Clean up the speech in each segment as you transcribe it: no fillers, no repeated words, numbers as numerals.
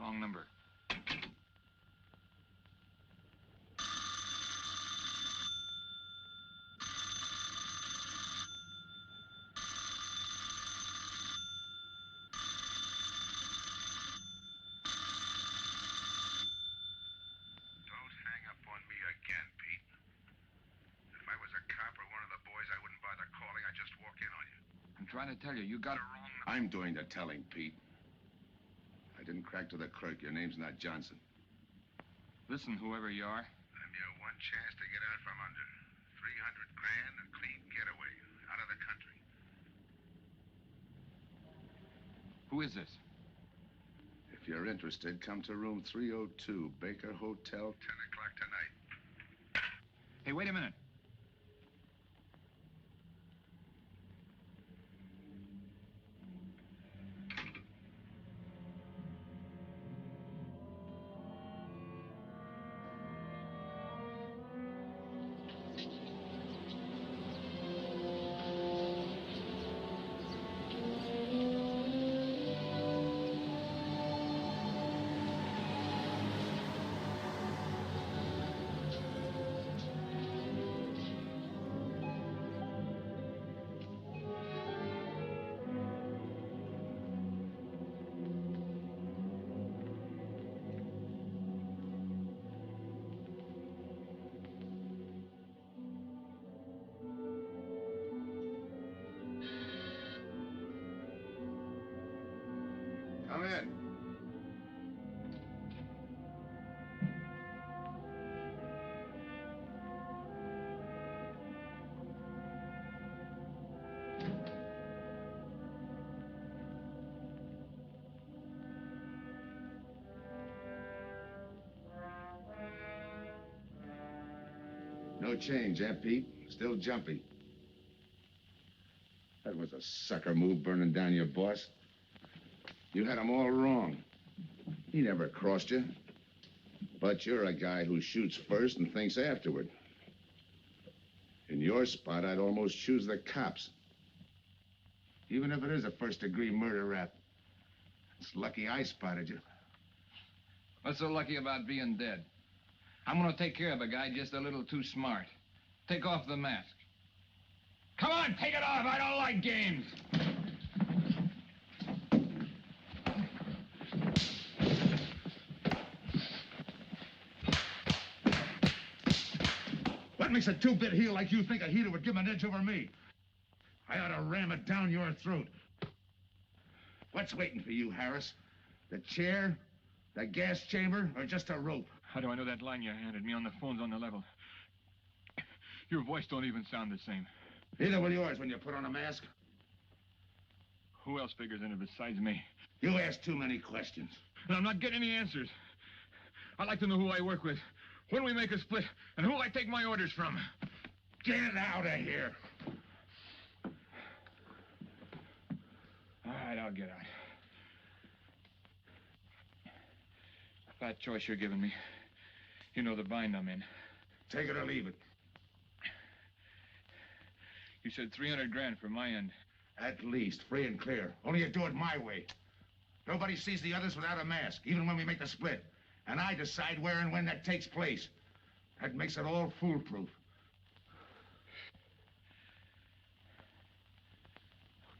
Wrong number. Trying to tell you, you got it wrong. I'm doing the telling, Pete. I didn't crack to the clerk. Your name's not Johnson. Listen, whoever you are. I'm your one chance to get out from under. 300 grand, a clean getaway, out of the country. Who is this? If you're interested, come to room 302, Baker Hotel. 10 o'clock tonight. Hey, wait a minute. Come in. No change, eh, Pete? Still jumpy. That was a sucker move, burning down your boss. You had him all wrong. He never crossed you. But you're a guy who shoots first and thinks afterward. In your spot, I'd almost choose the cops. Even if it is a first-degree murder rap. It's lucky I spotted you. What's so lucky about being dead? I'm gonna take care of a guy just a little too smart. Take off the mask. Come on, take it off. I don't like games. What makes a two-bit heel like you think a heater would give him an edge over me? I ought to ram it down your throat. What's waiting for you, Harris? The chair, the gas chamber, or just a rope? How do I know that line you handed me on the phone's on the level? Your voice don't even sound the same. Neither will yours when you put on a mask. Who else figures in it besides me? You ask too many questions. And I'm not getting any answers. I'd like to know who I work with, when we make a split, and who I take my orders from. Get out of here. All right, I'll get out. Bad choice you're giving me. You know the bind I'm in. Take it or leave it. You said 300 grand for my end. At least, free and clear. Only you do it my way. Nobody sees the others without a mask, even when we make the split. And I decide where and when that takes place. That makes it all foolproof.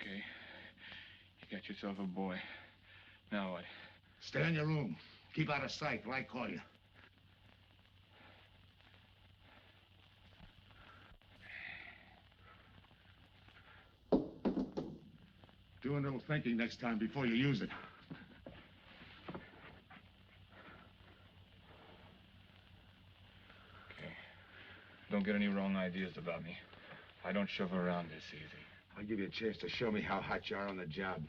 Okay. You got yourself a boy. Now what? Stay in your room. Keep out of sight till I call you. Do a little thinking next time before you use it. Okay. Don't get any wrong ideas about me. I don't shove around this easy. I'll give you a chance to show me how hot you are on the job.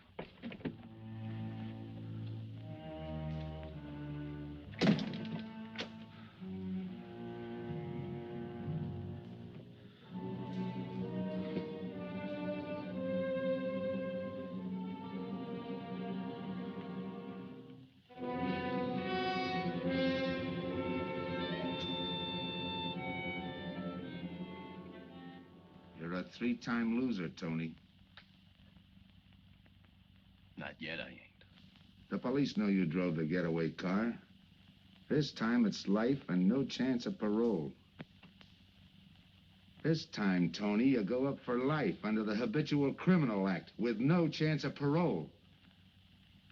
You're a three-time loser, Tony. Not yet, I ain't. The police know you drove the getaway car. This time it's life and no chance of parole. This time, Tony, you go up for life under the Habitual Criminal Act with no chance of parole.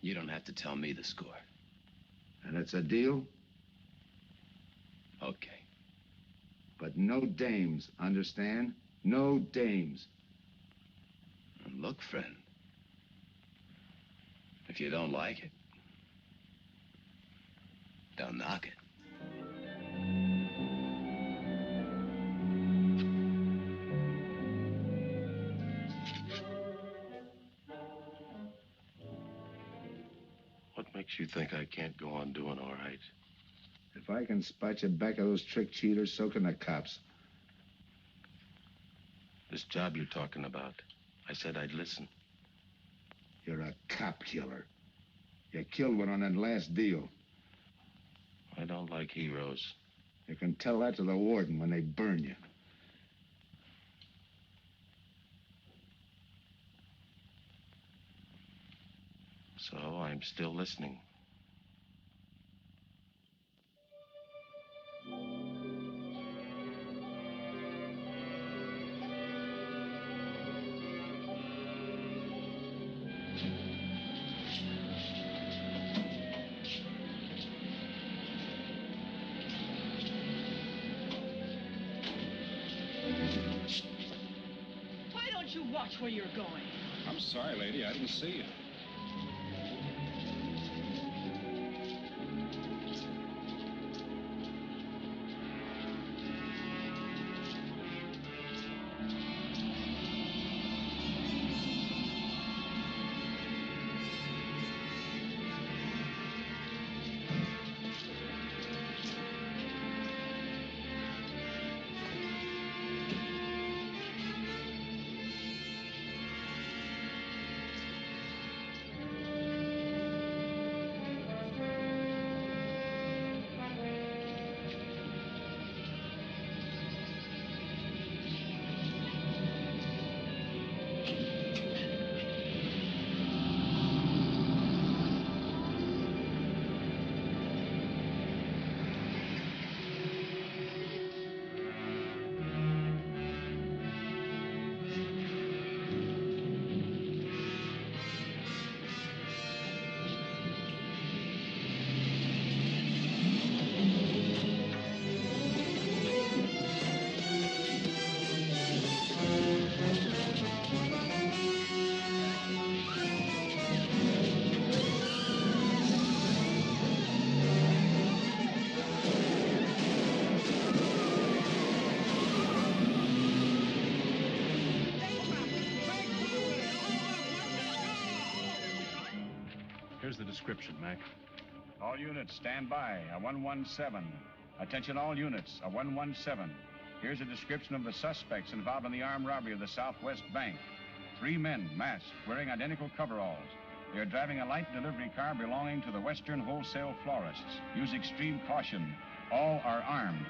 You don't have to tell me the score. And it's a deal? Okay. But no dames, understand? No dames. And look, friend, if you don't like it, don't knock it. What makes you think I can't go on doing all right? If I can spot you back of those trick cheaters, so can the cops. This job you're talking about, I said I'd listen. You're a cop killer. You killed one on that last deal. I don't like heroes. You can tell that to the warden when they burn you. So I'm still listening. Why don't you watch where you're going? I'm sorry, lady. I didn't see you. Here's the description, Mac. All units, stand by. A 117. Attention all units, a 117. Here's a description of the suspects involved in the armed robbery of the Southwest Bank. 3 men, masked, wearing identical coveralls. They are driving a light delivery car belonging to the Western Wholesale Florists. Use extreme caution. All are armed.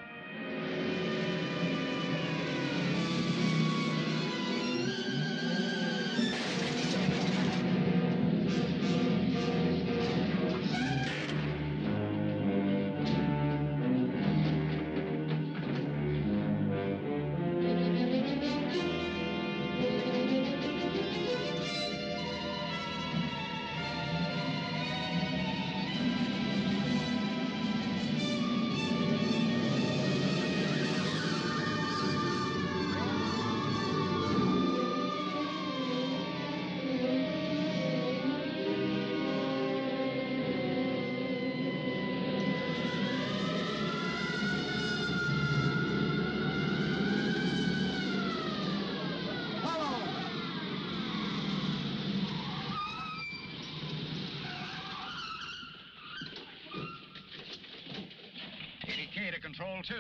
Control 2.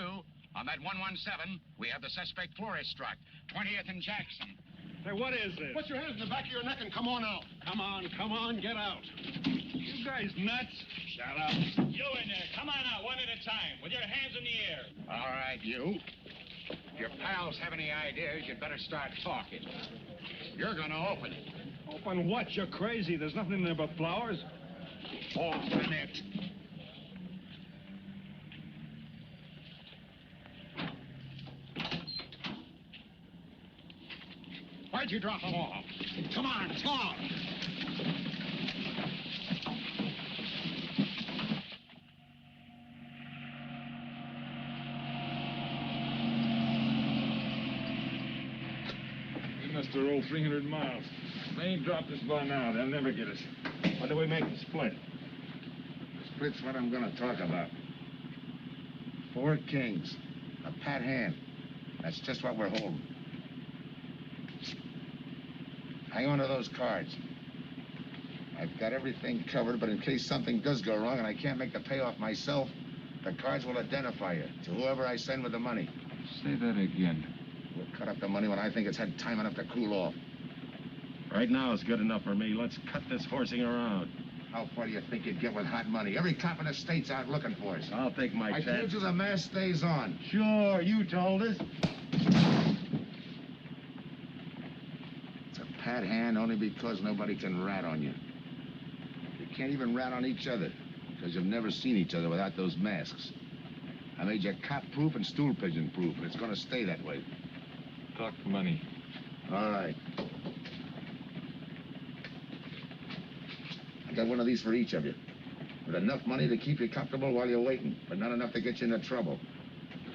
On that 117, we have the suspect florist struck. 20th and Jackson. Hey, what is this? Put your hands in the back of your neck and come on out. Come on, get out. You guys nuts? Shut up. You in there, come on out one at a time, with your hands in the air. All right, you. If your pals have any ideas, you'd better start talking. You're gonna open it. Open what? You're crazy. There's nothing in there but flowers. Open it. Why'd you drop them off? Come on, talk! We must have rolled 300 miles. They ain't dropped us by now. They'll never get us. When do we make the split? Split's what I'm gonna talk about. 4 kings. A pat hand. That's just what we're holding. Hang on to those cards. I've got everything covered, but in case something does go wrong and I can't make the payoff myself, the cards will identify you to whoever I send with the money. Say that again. We'll cut up the money when I think it's had time enough to cool off. Right now is good enough for me. Let's cut this horsing around. How far do you think you'd get with hot money? Every cop in the state's out looking for us. I'll take my I chance. told you the mask stays on. Sure, you told us. It's a pat hand only because nobody can rat on you. You can't even rat on each other because you've never seen each other without those masks. I made you cop-proof and stool pigeon-proof, and it's going to stay that way. Talk money. All right. I got one of these for each of you. With enough money to keep you comfortable while you're waiting, but not enough to get you into trouble.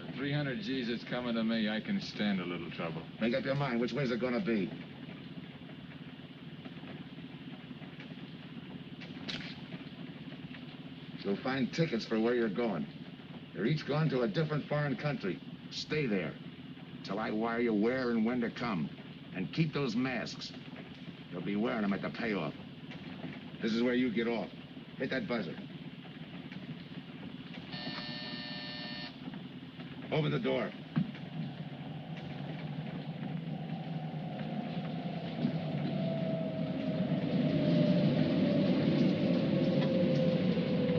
For 300 G's that's coming to me, I can stand a little trouble. Make up your mind. Which way's it going to be? You'll find tickets for where you're going. You're each going to a different foreign country. Stay there till I wire you where and when to come. And keep those masks. You'll be wearing them at the payoff. This is where you get off. Hit that buzzer. Open the door.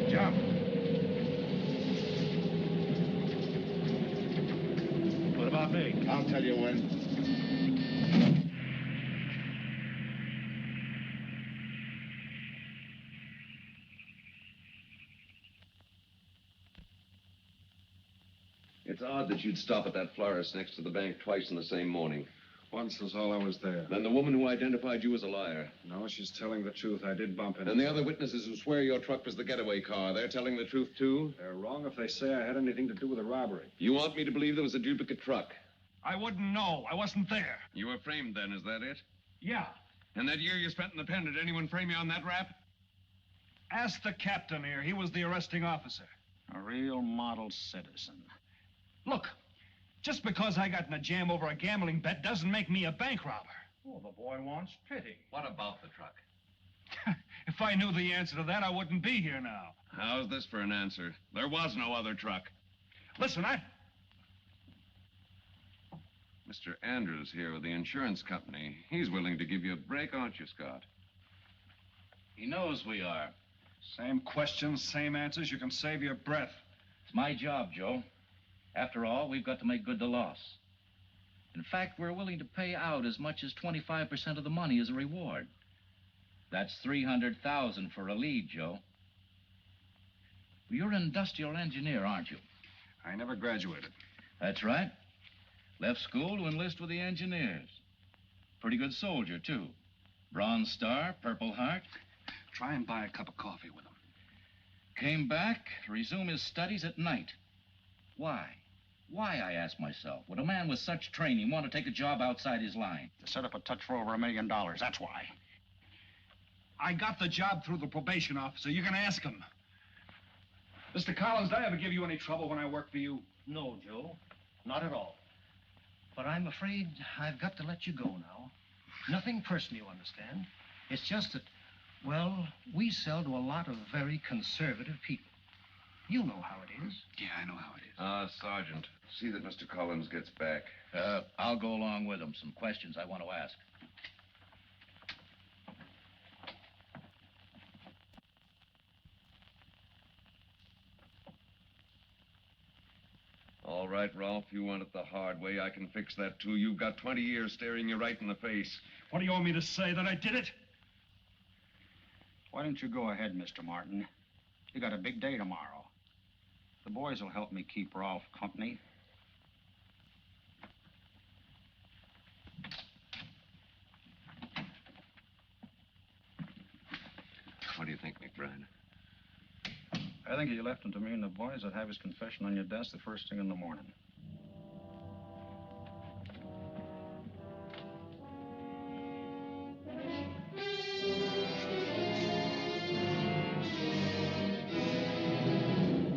Jump. What about me? I'll tell you when. It's odd that you'd stop at that florist next to the bank twice in the same morning. Once was all I was there. Then the woman who identified you as a liar. No, she's telling the truth. I did bump into And the other witnesses who swear your truck was the getaway car, they're telling the truth, too? They're wrong if they say I had anything to do with the robbery. You want me to believe there was a duplicate truck? I wouldn't know. I wasn't there. You were framed then, is that it? Yeah. And that year you spent in the pen, did anyone frame you on that rap? Ask the captain here. He was the arresting officer. A real model citizen. Look, just because I got in a jam over a gambling bet doesn't make me a bank robber. Oh, the boy wants pity. What about the truck? If I knew the answer to that, I wouldn't be here now. How's this for an answer? There was no other truck. Listen, Mr. Andrews here with the insurance company. He's willing to give you a break, aren't you, Scott? He knows we are. Same questions, same answers. You can save your breath. It's my job, Joe. After all, we've got to make good the loss. In fact, we're willing to pay out as much as 25% of the money as a reward. That's $300,000 for a lead, Joe. You're an industrial engineer, aren't you? I never graduated. That's right. Left school to enlist with the engineers. Pretty good soldier, too. Bronze Star, Purple Heart. Try and buy a cup of coffee with him. Came back to resume his studies at night. Why? Why, I ask myself, would a man with such training want to take a job outside his line? To set up a touch for over $1 million, that's why. I got the job through the probation officer. You can ask him. Mr. Collins, did I ever give you any trouble when I worked for you? No, Joe. Not at all. But I'm afraid I've got to let you go now. Nothing personal, you understand. It's just that, well, we sell to a lot of very conservative people. You know how it is. Yeah, I know how it is. Sergeant, see that Mr. Collins gets back. I'll go along with him. Some questions I want to ask. All right, Ralph, you want it the hard way. I can fix that, too. You've got 20 years staring you right in the face. What do you want me to say, that I did it? Why don't you go ahead, Mr. Martin? You got a big day tomorrow. The boys will help me keep Rolf company. What do you think, McBride? I think you left him to me and the boys. I'd have his confession on your desk the first thing in the morning.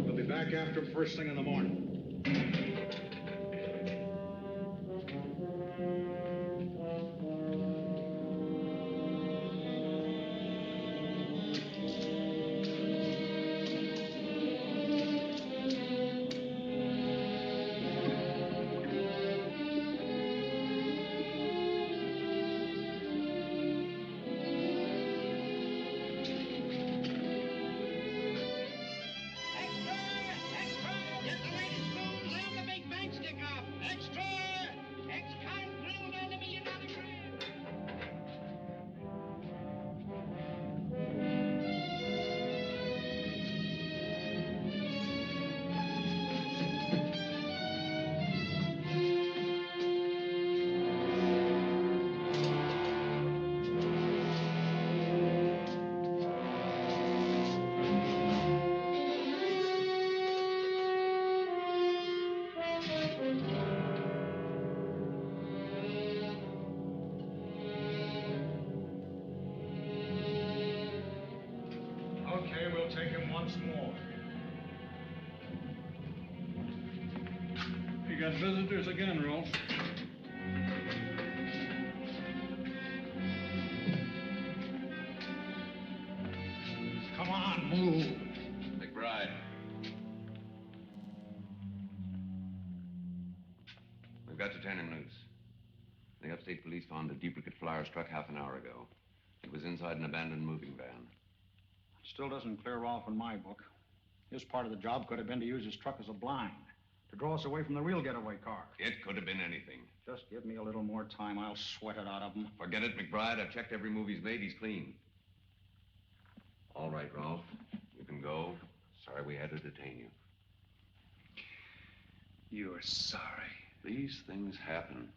We'll be back after him first thing in the morning. Okay, we'll take him once more. You got visitors again, Rolf. Come on, move. McBride. We've got to turn him loose. The upstate police found a duplicate flyer struck half an hour ago. It was inside an abandoned moving van. Still doesn't clear Rolf in my book. His part of the job could have been to use his truck as a blind, to draw us away from the real getaway car. It could have been anything. Just give me a little more time. I'll sweat it out of him. Forget it, McBride. I've checked every move he's made. He's clean. All right, Ralph. You can go. Sorry we had to detain you. You're sorry. These things happen.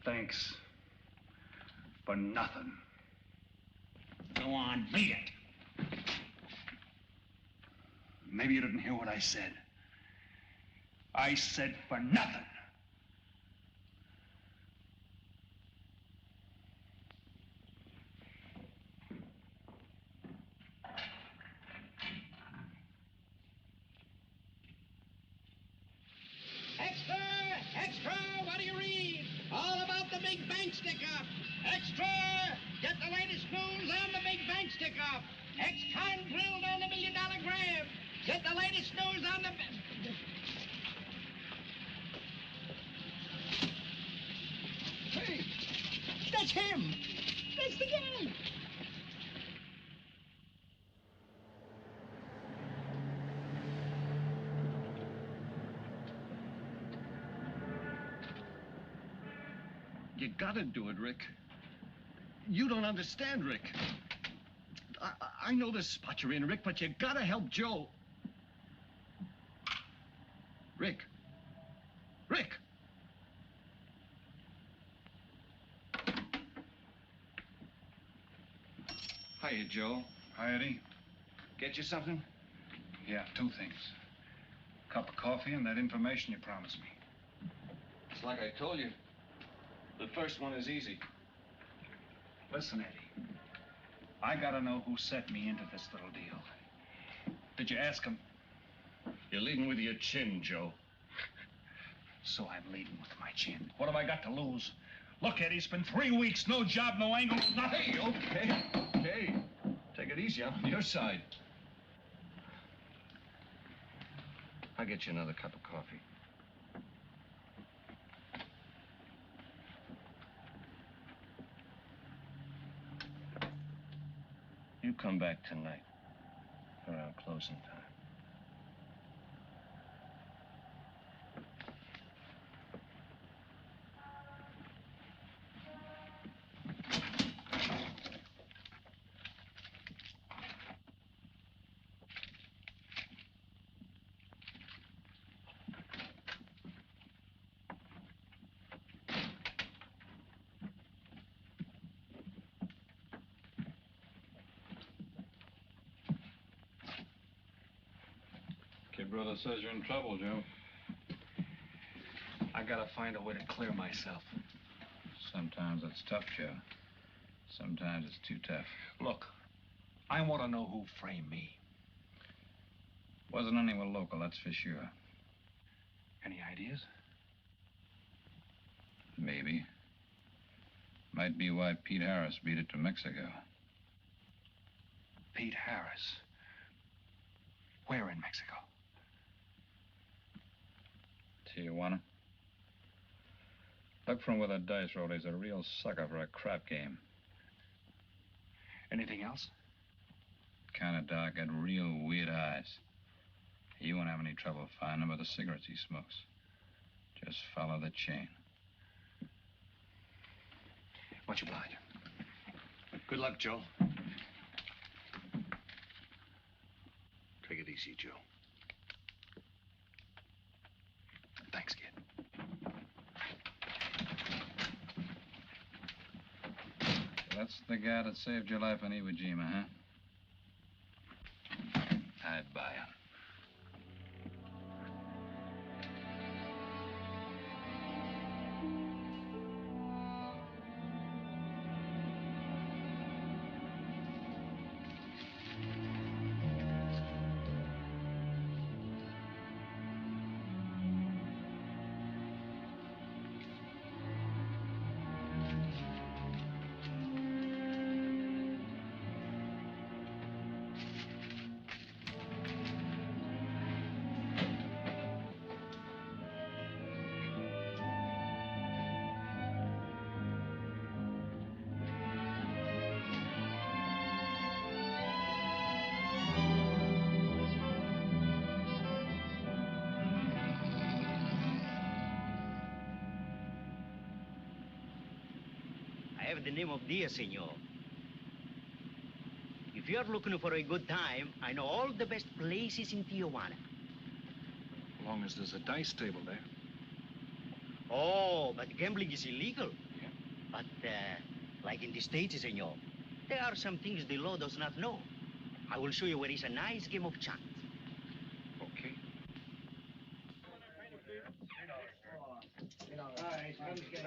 Thanks. For nothing. Go on, beat it. Maybe you didn't hear what I said. I said for nothing. Extra! Extra! What do you read? All about the big bank stick-up. Extra! Get the latest news on the big bank stick-up. Ex-con drilled on the $1 million grab. Get the latest news on the... Hey, that's him. That's the guy. You gotta do it, Rick. You don't understand, Rick. I know this spot you're in, Rick, but you gotta help Joe. Rick. Rick! Hiya, Joe. Hi, Eddie. Get you something? Yeah, two things. Cup of coffee and that information you promised me. It's like I told you. The first one is easy. Listen, Eddie. I gotta know who set me into this little deal. Did you ask him? You're leading with your chin, Joe. So I'm leading with my chin. What have I got to lose? Look, Eddie, it's been 3 weeks. No job, no angle, nothing. Hey, okay. Take it easy. I'm on your side. I'll get you another cup of coffee. You come back tonight around closing time. brother says you're in trouble, Joe. I gotta find a way to clear myself. Sometimes it's tough, Joe. Sometimes it's too tough. Look, I want to know who framed me. Wasn't anyone local, that's for sure. Any ideas? Maybe. Might be why Pete Harris beat it to Mexico. Pete Harris. Where in Mexico? Tijuana. Look from where the dice roll. He's a real sucker for a crap game. Anything else? Kind of dark, got real weird eyes. He won't have any trouble finding him with the cigarettes he smokes. Just follow the chain. Much obliged. Good luck, Joe. Take it easy, Joe. Thanks, kid. That's the guy that saved your life on Iwo Jima, huh? I'd buy him. I have the name of Diaz, senor. If you're looking for a good time, I know all the best places in Tijuana. As long as there's a dice table there. Oh, but gambling is illegal. Yeah. But, like in the States, senor, there are some things the law does not know. I will show you where is a nice game of chance. Okay.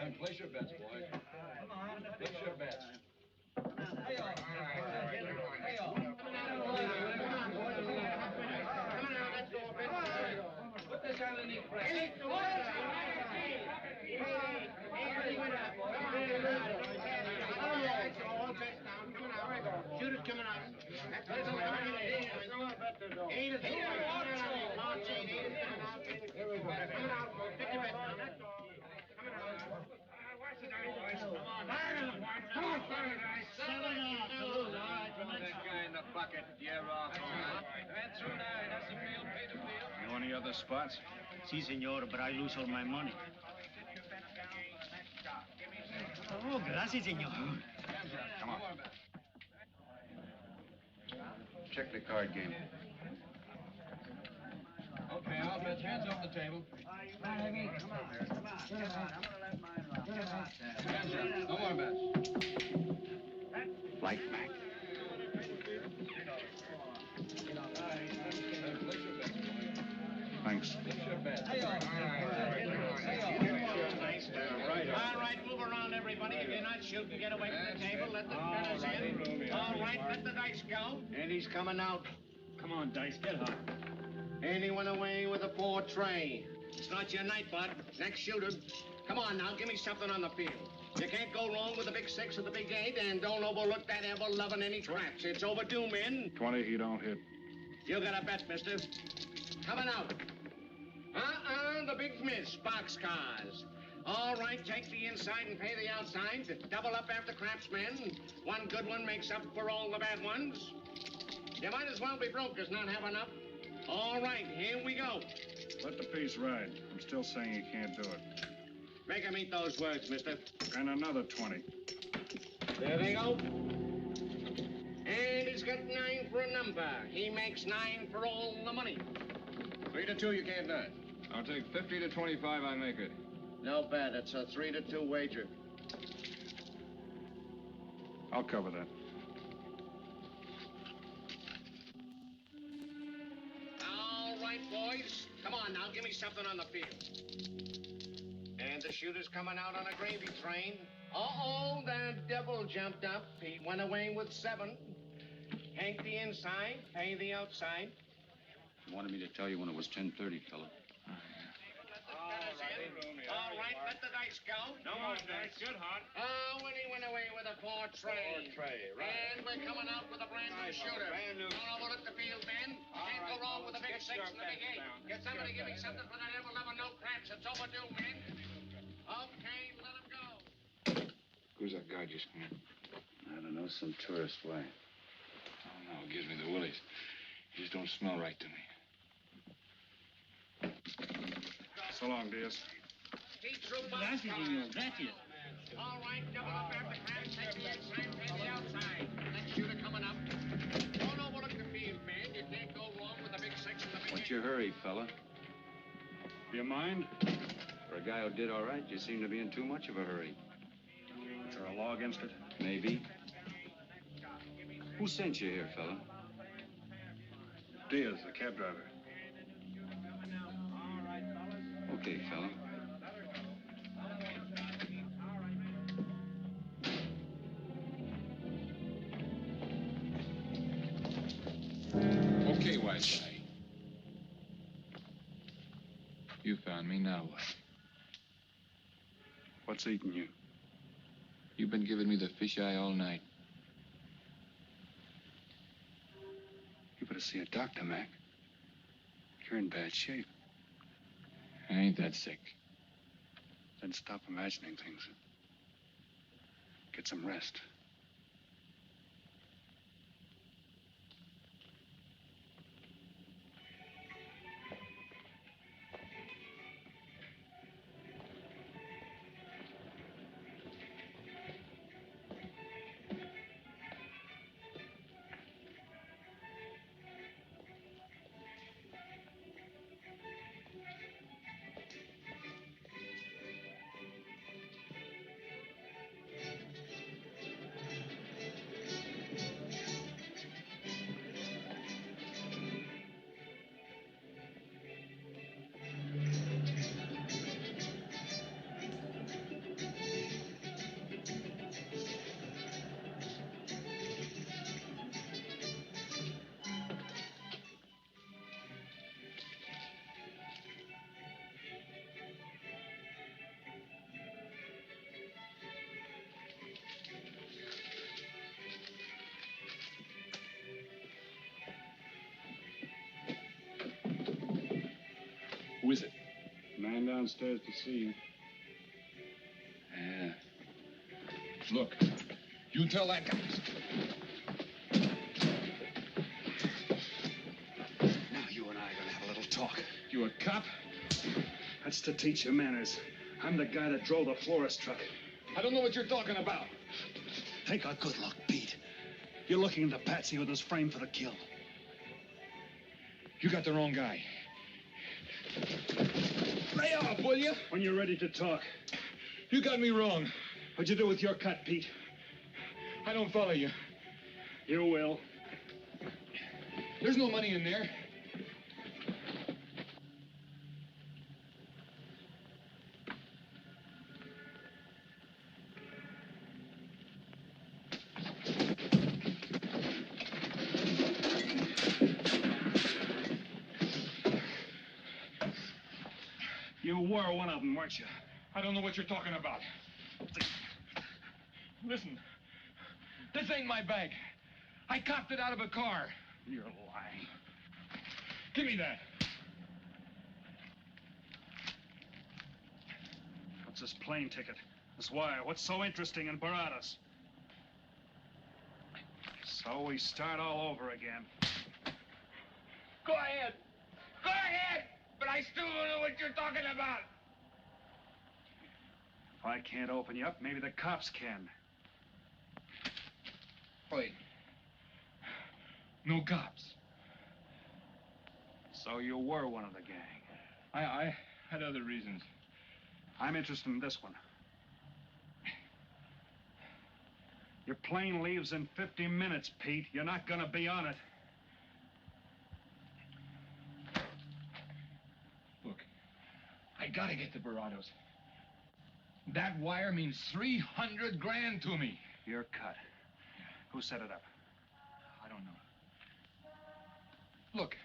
And place your bets, boys. Place your bets. Put this on the knee press. Shoot it coming out. Know any other spots? Si, senor, but I lose all my money. Oh, gracias, senor. Come on. Check the card game. Okay, I'll bet hands off the table. No more bets. Light back. Thanks. All right, move around, everybody. If you're not shooting, get away from the table. Let the fellas in. All right, let the dice go. And he's coming out. Come on, Dice, get hot. And he went away with a 4 tray. It's not your night, bud. Next shooter. Come on now, give me something on the field. You can't go wrong with the big 6 or the big 8, and don't overlook that ever-loving any traps. It's overdue, men. 20, he don't hit. You got a bet, mister. Coming out. The big miss, boxcars. All right, take the inside and pay the outside. Double up after craps, men. One good one makes up for all the bad ones. You might as well be broke as not have enough. All right, here we go. Let the piece ride. I'm still saying he can't do it. Make him eat those words, mister. And another 20. There they go. And he's got 9 for a number. He makes 9 for all the money. 3 to 2, you can't do it. I'll take 50 to 25, I make it. No bet. It's a 3 to 2 wager. I'll cover that. All right, boys. something on the field. And the shooter's coming out on a gravy train. Uh-oh, the devil jumped up. He went away with 7. Hank the inside, pay the outside. You wanted me to tell you when it was 10:30, fella. All right, let the dice go. No more dice. Good, Hart. Oh, and he went away with a 4 tray. 4 tray, right. And we're coming out with a brand new shooter. Brand new. Don't overlook the field, Ben. Can't go wrong with a big 6 and a big 8. Get somebody giving something for the devil, never no craps. It's overdue, men. Okay, let him go. Who's that guy just come in? I don't know, some tourist way. Oh, no, it gives me the willies. He just don't smell right to me. So long, Diaz. Gracias, señor. Gracias. All right, double up after crab, take the inside, pay the outside. Next shooter coming up. Don't overlook the field, man. You can't go wrong with a big 6 and a big What's 8. your hurry, fella? Do you mind? For a guy who did all right, you seem to be in too much of a hurry. Is there a law against it? Maybe. Who sent you here, fella? Diaz, the cab driver. Okay, fella. Okay, wise guy. You found me, now what? What's eating you? You've been giving me the fisheye all night. You better see a doctor, Mac. You're in bad shape. I ain't that sick. Then stop imagining things. Get some rest. Who is it? Man downstairs to see you. Yeah. Look, you tell that guy. Now you and I are gonna have a little talk. You a cop? That's to teach you manners. I'm the guy that drove the florist truck. I don't know what you're talking about. Take a good look, Pete. You're looking into Patsy with his frame for the kill. You got the wrong guy. Lay off, will you? When you're ready to talk. You got me wrong. What'd you do with your cut, Pete? I don't follow you. You will. There's no money in there. You were one of them, weren't you? I don't know what you're talking about. Listen, this ain't my bag. I copped it out of a car. You're lying. Give me that. What's this plane ticket? This wire? What's so interesting in Baradas? So we start all over again. Go ahead. Go ahead. But I still don't know what you're talking about. If I can't open you up, maybe the cops can. Wait. No cops. So you were one of the gang. I had other reasons. I'm interested in this one. Your plane leaves in 50 minutes, Pete. You're not gonna be on it. Look, gotta get to Barados. That wire means 300 grand to me. You're cut. Who set it up? I don't know. Look,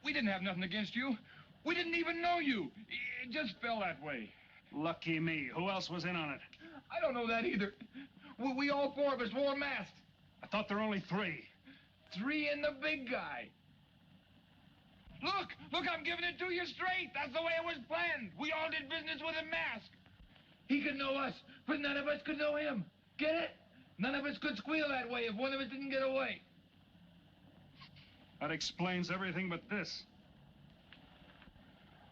we didn't have nothing against you. We didn't even know you. It just fell that way. Lucky me. Who else was in on it? I don't know that either. We all four of us wore masks. I thought there were only 3. 3 and the big guy. Look, I'm giving it to you straight. That's the way it was planned. We all did business with a mask. He could know us, but none of us could know him. Get it? None of us could squeal that way if one of us didn't get away. That explains everything but this.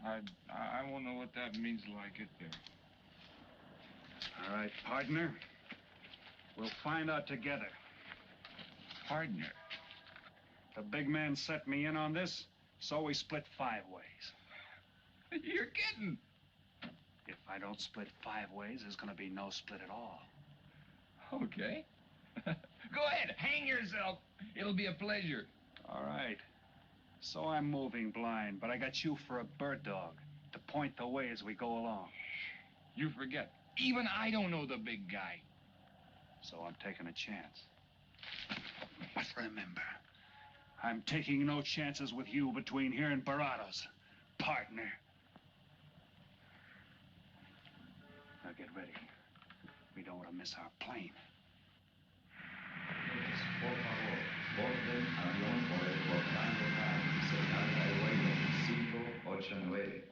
I won't know what that means till I get there. All right, partner. We'll find out together. Partner? The big man set me in on this, so we split 5 ways. You're kidding. If I don't split 5 ways, there's gonna be no split at all. Okay. Go ahead, hang yourself. It'll be a pleasure. All right. So I'm moving blind, but I got you for a bird dog to point the way as we go along. You forget. Even I don't know the big guy. So I'm taking a chance. But remember, I'm taking no chances with you between here and Barados, partner. Now get ready. We don't want to miss our plane. Por favor, borden avión por el portal local, señal airway 589.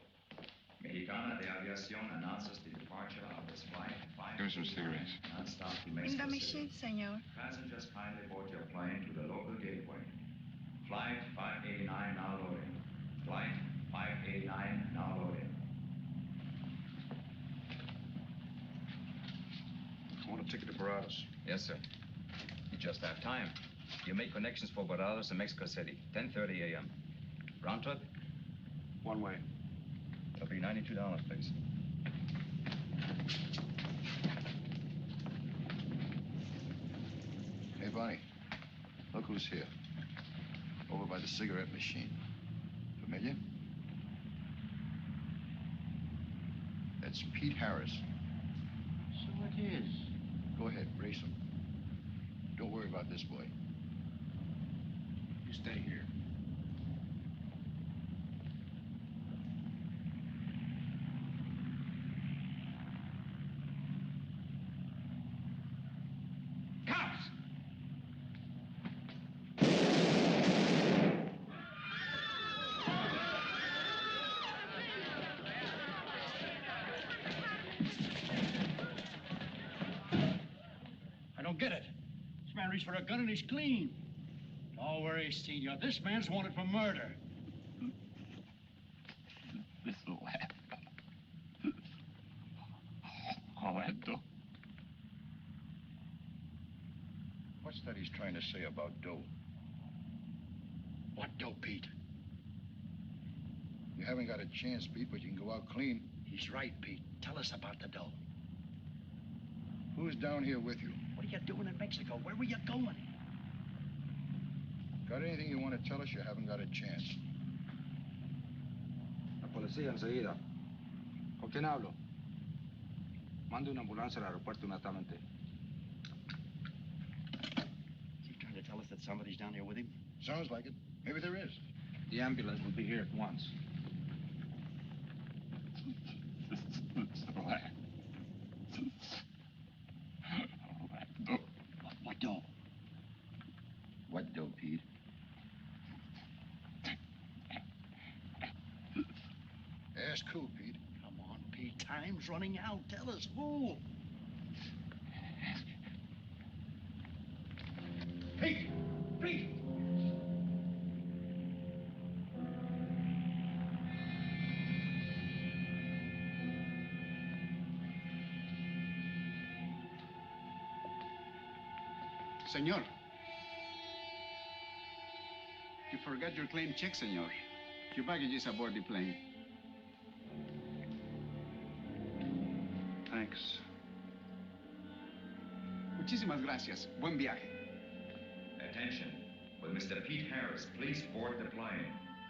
Mexicana de Aviación announces the departure of this flight. Give me some cigarettes. Non-stop to In the Mexico machine, City. senor. Passengers kindly board your plane to the local gateway. Flight 589 now loading. Flight 589 now loading. I want a ticket to Barados. Yes, sir. You just have time. You make connections for Barados and Mexico City, 10:30 a.m. Round trip? One way. It'll be $92, please. Hey, Bonnie, look who's here. Over by the cigarette machine. Familiar? That's Pete Harris. So it is. Go ahead, race him. Don't worry about this boy. You stay here. Cops! I don't get it. This man reached for a gun and he's clean. Don't worry, Senor. This man's wanted for murder. This lad. All that dough. What's that he's trying to say about dough? What dough, Pete? You haven't got a chance, Pete, but you can go out clean. He's right, Pete. Tell us about the dough. Who's down here with you? What are you doing in Mexico? Where were you going? Got anything you want to tell us? You haven't got a chance. La policía enseguida. ¿Con quién hablo? Mande una ambulancia al aeropuerto inmediatamente. Is he trying to tell us that somebody's down here with him? Sounds like it. Maybe there is. The ambulance will be here at once. What dough? What dough, Pete? Ask who, Pete? Come on, Pete. Time's running out. Tell us who. Pete! Pete! Senor. You forgot your claim check, senor. Your baggage is aboard the plane. Thanks. Muchísimas gracias. Buen viaje. Attention. Will Mr. Pete Harris please board the plane?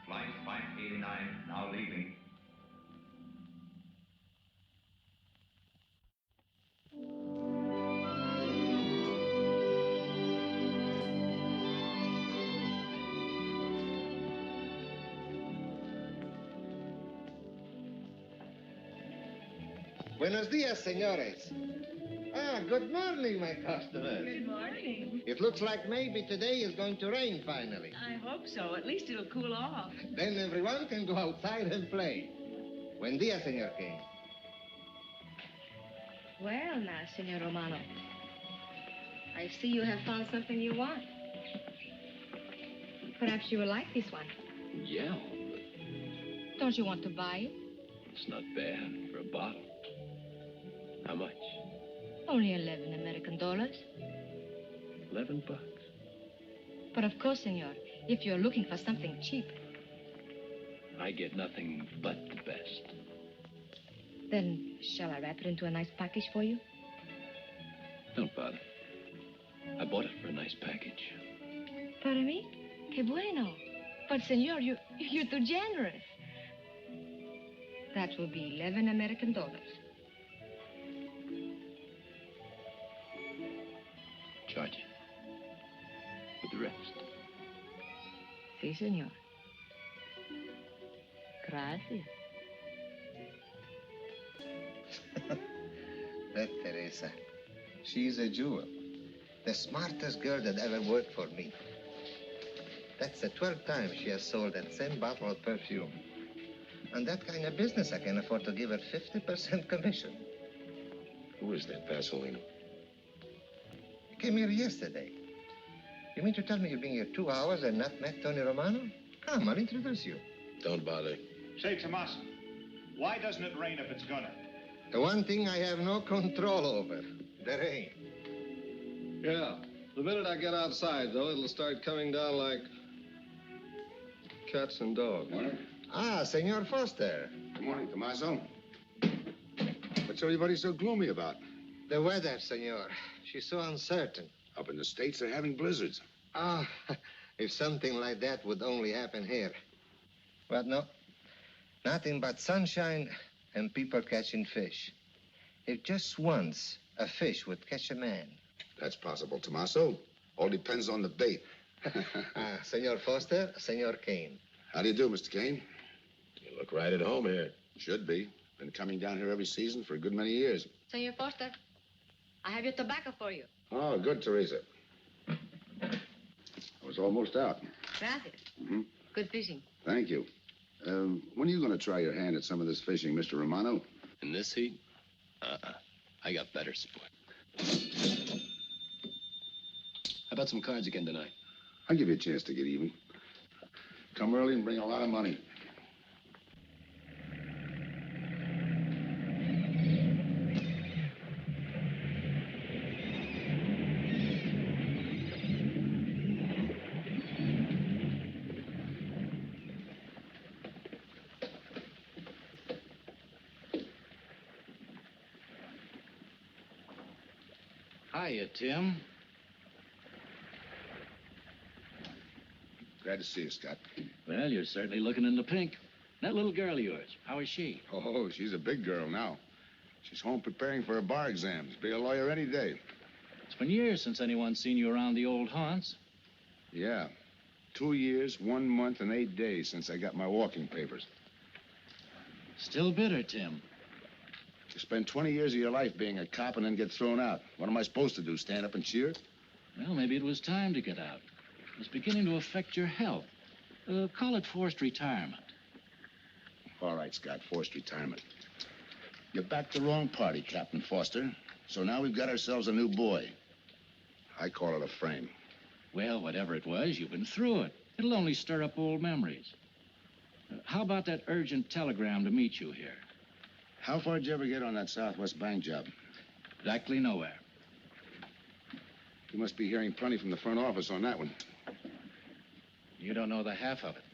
Flight 589 now leaving. Buenos dias, senores. Ah, good morning, my customers. Good morning. It looks like maybe today is going to rain finally. I hope so. At least it'll cool off. Then everyone can go outside and play. Buen dia, Senor King. Well, now, Senor Romano, I see you have found something you want. Perhaps you will like this one. Yeah, Don't you want to buy it? it's not bad for a bottle. How much? Only 11 American dollars. $11. But of course, senor, if you're looking for something cheap, I get nothing but the best. then shall I wrap it into a nice package for you? Don't bother. I bought it for a nice package. Para mí? Que bueno. But, senor, you're too generous. That will be 11 American dollars. Charge it. With the rest. Si, senor. Gracias. That Teresa, she's a jewel. The smartest girl that ever worked for me. That's the 12th time she has sold that same bottle of perfume. On that kind of business, I can afford to give her 50% commission. Who is that Vaseline? He came here yesterday. You mean to tell me you've been here 2 hours and not met Tony Romano? Come, I'll introduce you. Don't bother. Say, Tomas, why doesn't it rain if it's gonna? The one thing I have no control over, the rain. Yeah. The minute I get outside, though, it'll start coming down like cats and dogs. Ah, Senor Foster. Good morning, Tommaso. What's everybody so gloomy about? The weather, senor. She's so uncertain. Up in the States, they're having blizzards. Ah, if something like that would only happen here. But no, nothing but sunshine and people catching fish. If just once a fish would catch a man. That's possible, Tommaso. All depends on the bait. Senor Foster, Senor Kane. How do you do, Mr. Kane? You look right at home here. Should be. Been coming down here every season for a good many years. Senor Foster, I have your tobacco for you. Oh, good, Teresa. I was almost out. Gracias. Mm-hmm. Good fishing. Thank you. When are you going to try your hand at some of this fishing, Mr. Romano? In this heat? I got better sport. How about some cards again tonight? I'll give you a chance to get even. Come early and bring a lot of money. Hiya, Tim. Glad to see you, Scott. Well, you're certainly looking in the pink. That little girl of yours, how is she? Oh, she's a big girl now. She's home preparing for her bar exams. Be a lawyer any day. It's been years since anyone's seen you around the old haunts. Yeah. 2 years, 1 month, and 8 days since I got my walking papers. Still bitter, Tim. You spend 20 years of your life being a cop and then get thrown out. What am I supposed to do, stand up and cheer? Well, maybe it was time to get out. It's beginning to affect your health. Call it forced retirement. All right, Scott, forced retirement. You backed the wrong party, Captain Foster. So now we've got ourselves a new boy. I call it a frame. Well, whatever it was, you've been through it. It'll only stir up old memories. How about that urgent telegram to meet you here? How far did you ever get on that Southwest Bank job? Exactly nowhere. You must be hearing plenty from the front office on that one. You don't know the half of it.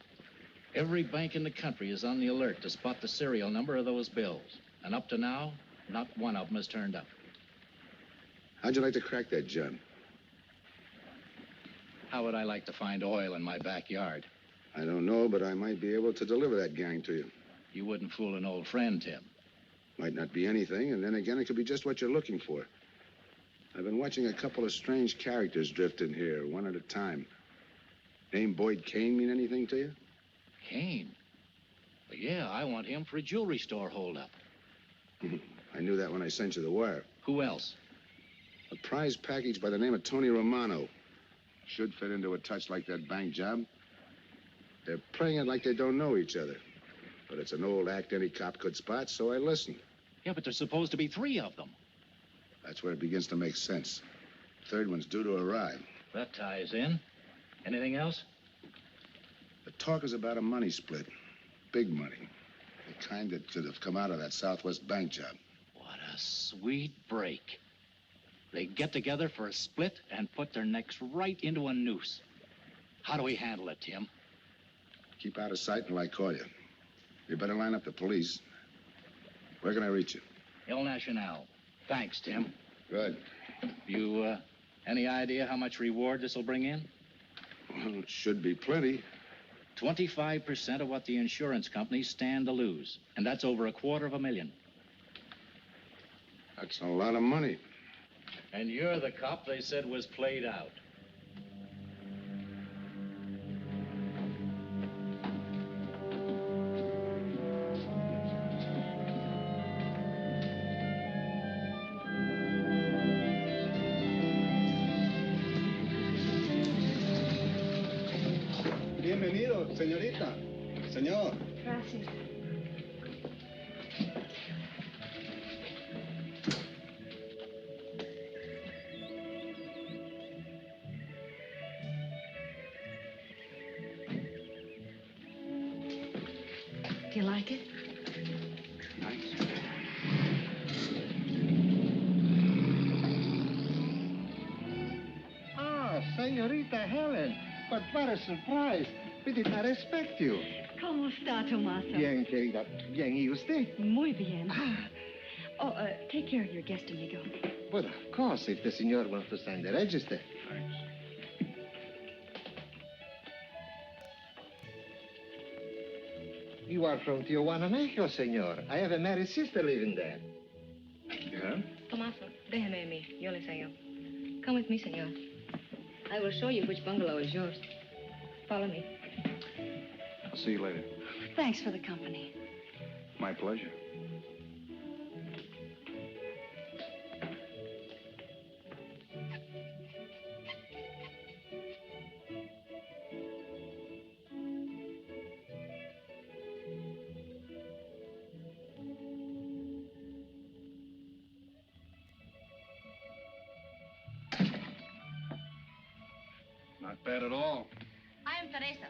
Every bank in the country is on the alert to spot the serial number of those bills. And up to now, not one of them has turned up. How'd you like to crack that, John? How would I like to find oil in my backyard? I don't know, but I might be able to deliver that gang to you. You wouldn't fool an old friend, Tim. Might not be anything, and then again, it could be just what you're looking for. I've been watching a couple of strange characters drift in here, one at a time. Name Boyd Kane mean anything to you? Kane? Well, yeah, I want him for a jewelry store holdup. I knew that when I sent you the wire. Who else? A prize package by the name of Tony Romano. Should fit into a touch like that bank job. They're playing it like they don't know each other. But it's an old act any cop could spot, so I listened. Yeah, but there's supposed to be 3 of them. That's where it begins to make sense. Third one's due to arrive. That ties in. Anything else? The talk is about a money split. Big money. The kind that should have come out of that Southwest bank job. What a sweet break. They get together for a split and put their necks right into a noose. How do we handle it, Tim? Keep out of sight until I call you. You better line up the police. Where can I reach you? El Nacional. Thanks, Tim. Good. You, any idea how much reward this will bring in? Well, it should be plenty. 25% of what the insurance companies stand to lose. And that's over $250,000. That's a lot of money. And you're the cop they said was played out. Bienvenido, señorita. Señor. Gracias. Do you like it? Ah, señorita Helen. But what a surprise. We did not expect you. ¿Cómo está, Tomaso? Bien, querida. Bien, ¿y usted? Muy bien. Oh, take care of your guest, amigo. But of course, if the señor wants to sign the register. Thanks. You are from Tijuana, Mexico, señor. I have a married sister living there. Yeah? Tomaso, déjeme a mí. Yo le enseño. Come with me, señor. I will show you which bungalow is yours. Follow me. I'll see you later. Thanks for the company. My pleasure. Not bad at all. I am Teresa.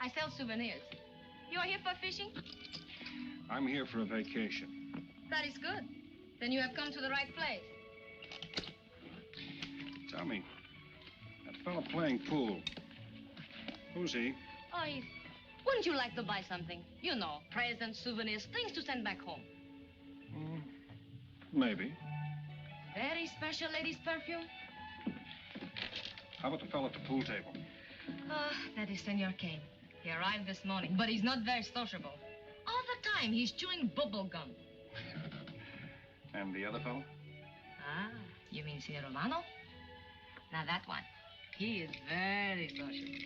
I sell souvenirs. You are here for fishing? I'm here for a vacation. That is good. Then you have come to the right place. Tell me, that fella playing pool, who's he? Oh, wouldn't you like to buy something? You know, presents, souvenirs, things to send back home. Maybe. Very special ladies' perfume? How about the fella at the pool table? That is Senor Kane. He arrived this morning, but he's not very sociable. All the time, he's chewing bubble gum. And the other fella? Ah, you mean Senor Romano? Now, that one. He is very sociable.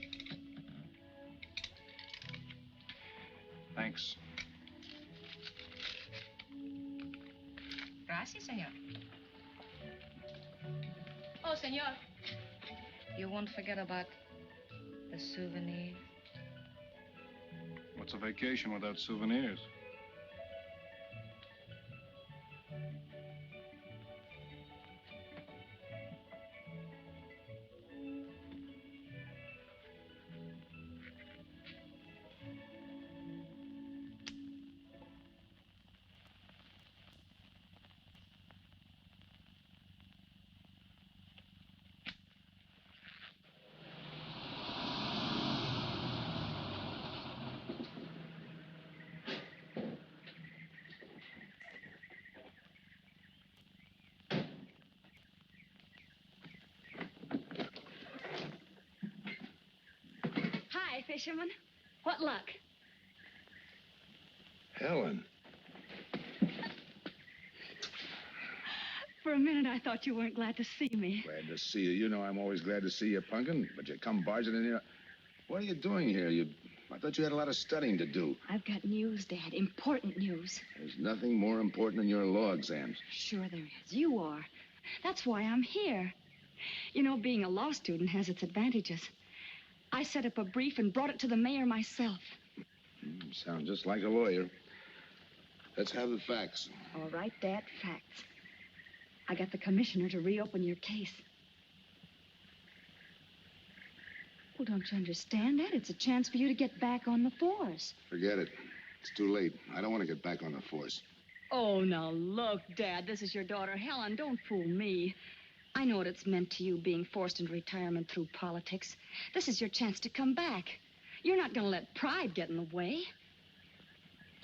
Thanks. Gracias, senor. Oh, senor. You won't forget about the souvenirs. What's a vacation without souvenirs? Hi, fisherman. What luck? Helen. For a minute, I thought you weren't glad to see me. Glad to see you. You know I'm always glad to see you, Punkin, but you come barging in here. What are you doing here? You I thought you had a lot of studying to do. I've got news, Dad. Important news. There's nothing more important than your law exams. Sure there is. You are. That's why I'm here. You know, being a law student has its advantages. I set up a brief and brought it to the mayor myself. You sound just like a lawyer. Let's have the facts. All right, Dad, facts. I got the commissioner to reopen your case. Well, don't you understand that? It's a chance for you to get back on the force. Forget it. It's too late. I don't want to get back on the force. Oh, now look, Dad, this is your daughter, Helen. Don't fool me. I know what it's meant to you being forced into retirement through politics. This is your chance to come back. You're not going to let pride get in the way.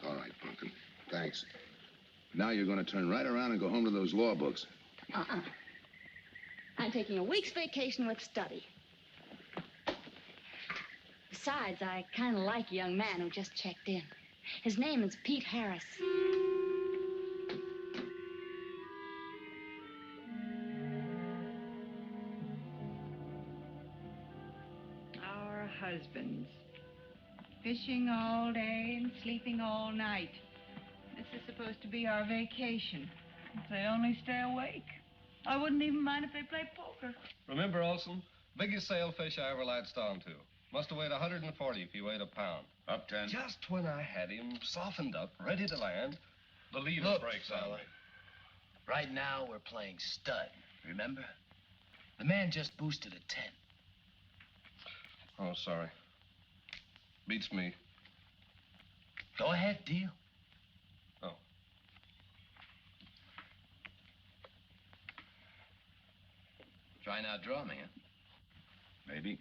All right, Pumpkin. Thanks. Now you're going to turn right around and go home to those law books. I'm taking a week's vacation with study. Besides, I kind of like a young man who just checked in. His name is Pete Harris. Our husbands. Fishing all day and sleeping all night. This is supposed to be our vacation. If they only stay awake. I wouldn't even mind if they play poker. Remember, Olson, biggest sailfish I ever latched onto. Must have weighed 140 if he weighed a pound. Up 10. Just when I had him softened up, ready to land, the leader Look, breaks on fella. me. Right now, we're playing stud, remember? The man just boosted a 10. Oh, sorry. Beats me. Go ahead, deal. Oh. Try and outdraw me, huh? Maybe.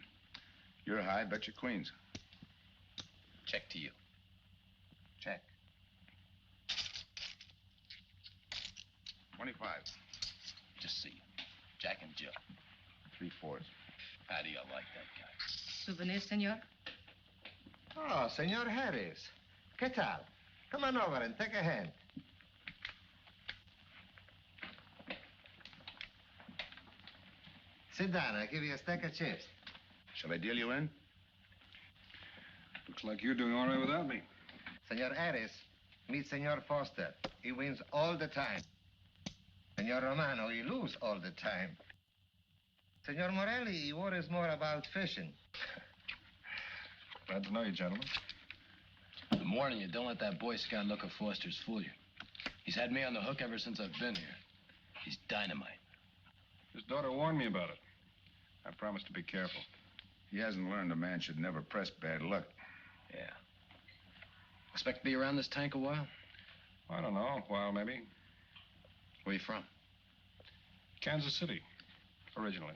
You're high, bet your queens. Check to you. Check. 25. Just see you. Jack and Jill. 3/4. How do you like that guy? Souvenir, senor? Oh, Senor Harris. ¿Qué tal? Come on over and take a hand. Sit down. I'll give you a stack of chips. Shall I deal you in? Looks like you're doing all right without me. Senor Harris, meet Senor Foster. He wins all the time. Senor Romano, he loses all the time. Senor Morelli, he worries more about fishing. Glad to know you, gentlemen. I'm warning you, don't let that Boy Scout look of Foster's fool you. He's had me on the hook ever since I've been here. He's dynamite. His daughter warned me about it. I promised to be careful. He hasn't learned a man should never press bad luck. Yeah. Expect to be around this tank a while? I don't know, a while maybe. Where you from? Kansas City, originally.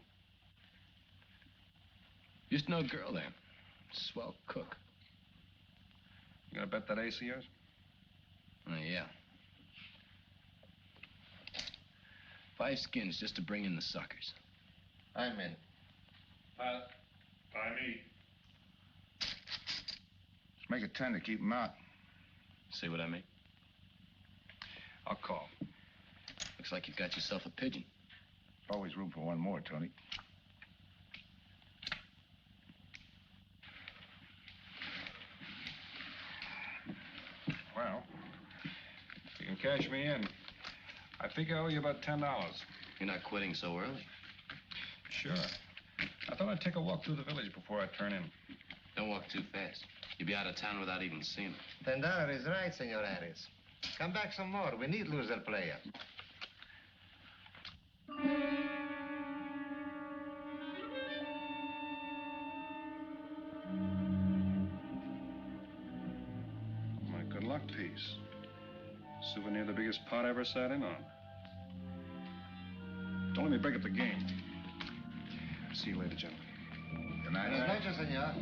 Used to know a girl there. Swell cook. You gonna bet that ace of yours? Yeah. 5 skins just to bring in the suckers. I'm in. By me. Let's make it 10 to keep him out. See what I mean? I'll call. Looks like you've got yourself a pigeon. Always room for one more, Tony. Well, if you can cash me in, I think I owe you about $10. You're not quitting so early. Sure. I thought I'd take a walk through the village before I turn in. Don't walk too fast. You'll be out of town without even seeing it. $10 is right, Senor Harris. Come back some more. We need loser player. My good luck piece. Souvenir the biggest pot I ever sat in on. Don't let me break up the game. See you later, gentlemen. Good night. Buenas noches, senor.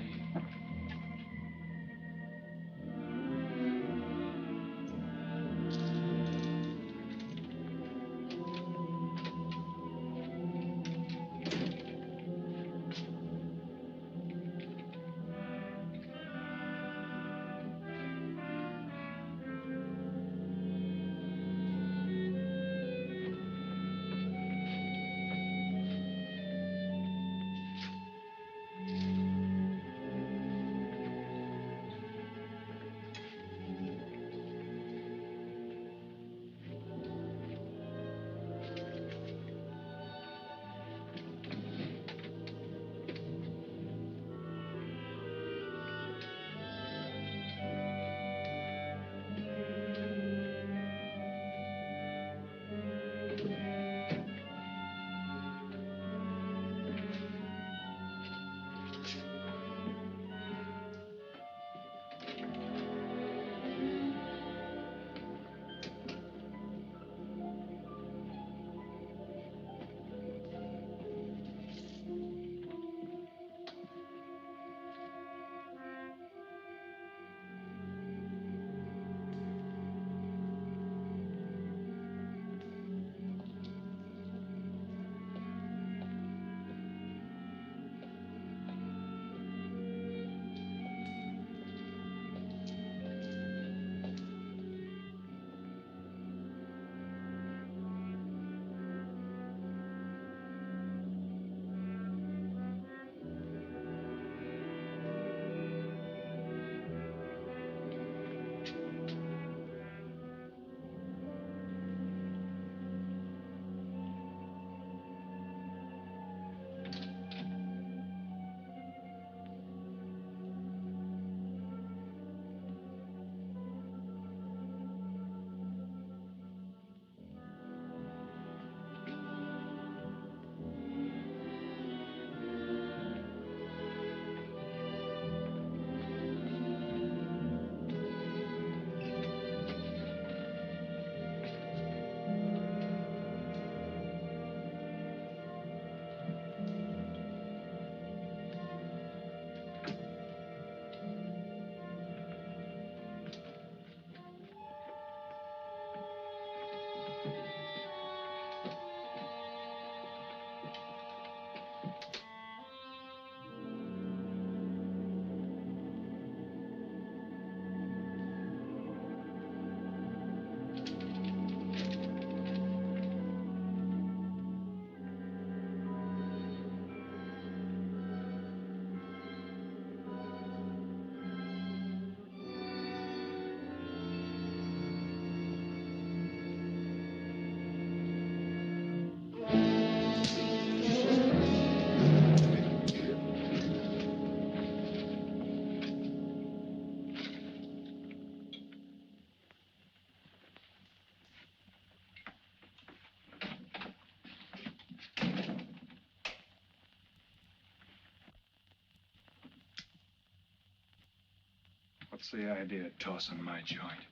What's the idea of tossing my joint?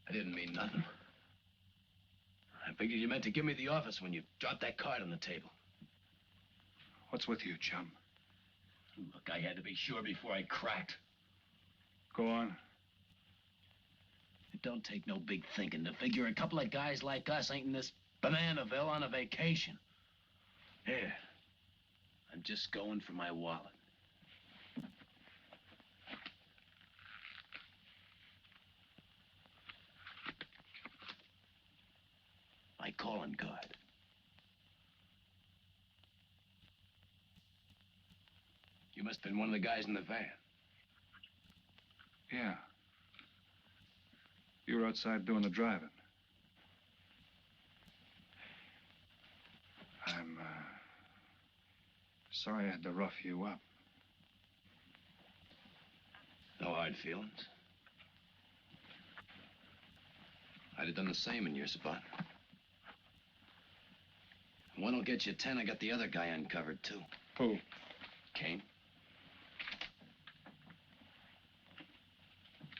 I didn't mean nothing. I figured you meant to give me the office when you dropped that card on the table. What's with you, chum? Look, I had to be sure before I cracked. Go on. It don't take no big thinking to figure a couple of guys like us ain't in this Bananaville on a vacation. Here, I'm just going for my wallet. My calling card. You must have been one of the guys in the van. Yeah. You were outside doing the driving. I'm, sorry I had to rough you up. No hard feelings. I'd have done the same in your spot. One will get you 10. I got the other guy uncovered, too. Who? Kane.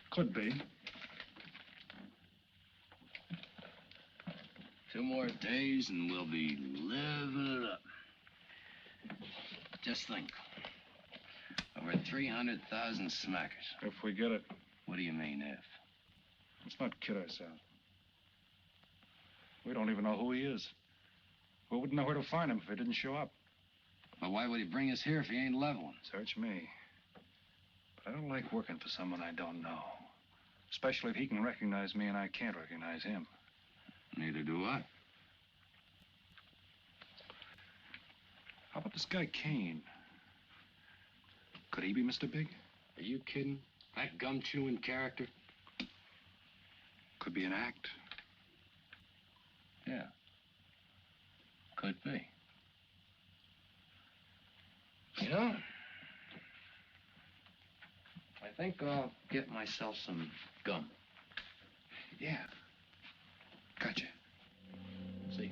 Could be. 2 more days and we'll be living it up. Just think. Over 300,000 smackers. If we get it. What do you mean, if? Let's not kid ourselves. We don't even know who he is. We wouldn't know where to find him if he didn't show up. Well, why would he bring us here if he ain't leveling? Search me. But I don't like working for someone I don't know. Especially if he can recognize me and I can't recognize him. Neither do I. How about this guy Kane? Could he be Mr. Big? Are you kidding? That gum-chewing character? Could be an act. Yeah. Could be. You know, I think I'll get myself some gum. Yeah. Gotcha. See.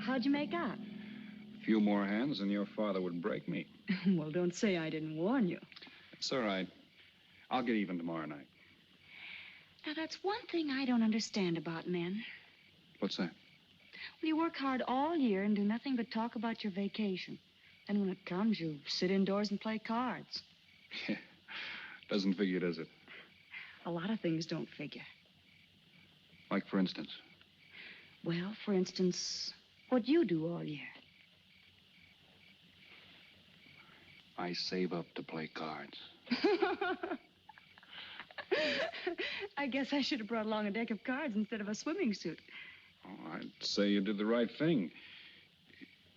How'd you make out? A few more hands and your father would break me. Well, don't say I didn't warn you. It's all right. I'll get even tomorrow night. Now, that's one thing I don't understand about men. What's that? Well, you work hard all year and do nothing but talk about your vacation. And when it comes, you sit indoors and play cards. Doesn't figure, does it? A lot of things don't figure. Like, for instance? Well, for instance, what you do all year. I save up to play cards. I guess I should have brought along a deck of cards instead of a swimming suit. Oh, I'd say you did the right thing.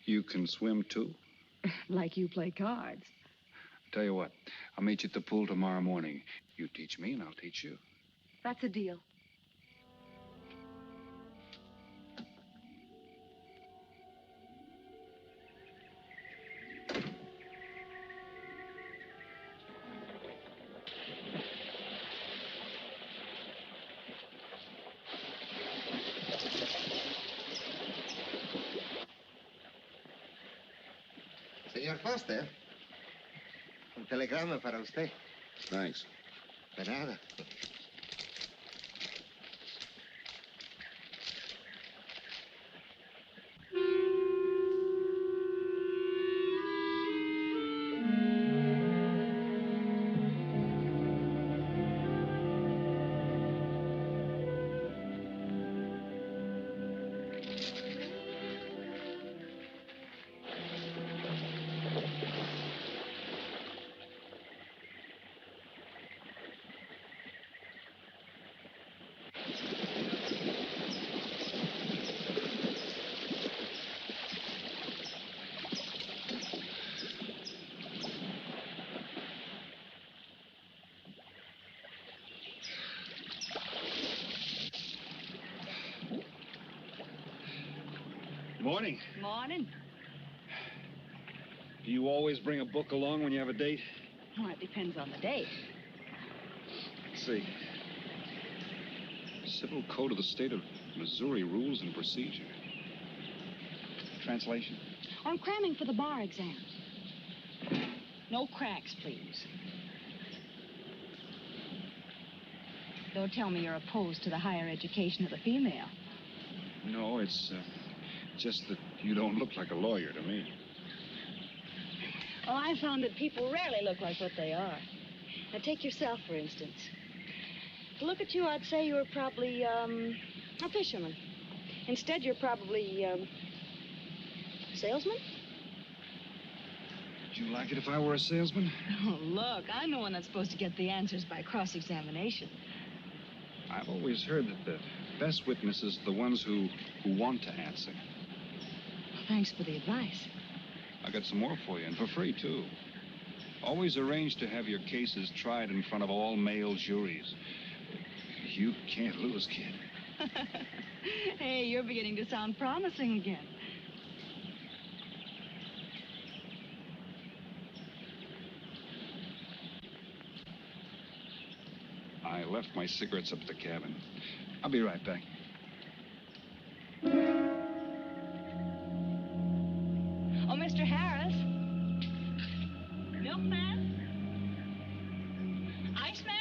You can swim, too? Like you play cards. Tell you what, I'll meet you at the pool tomorrow morning. You teach me and I'll teach you. That's a deal. Señor Foster, un telegrama para usted. Thanks. De nada. Morning. Morning. Do you always bring a book along when you have a date? Well, it depends on the date. Let's see. Civil Code of the State of Missouri Rules and Procedure. Translation? I'm cramming for the bar exam. No cracks, please. Don't tell me you're opposed to the higher education of the female. No, it's just that you don't look like a lawyer to me. Well, I found that people rarely look like what they are. Now, take yourself, for instance. To look at you, I'd say you were probably, a fisherman. Instead, you're probably, a salesman? Would you like it if I were a salesman? Oh, look, I'm the one that's supposed to get the answers by cross-examination. I've always heard that the best witnesses are the ones who want to answer. Well, thanks for the advice. I got some more for you, and for free, too. Always arrange to have your cases tried in front of all male juries. You can't lose, kid. Hey, you're beginning to sound promising again. I left my cigarettes up at the cabin. I'll be right back. Oh, Mr. Harris. Milkman? Iceman?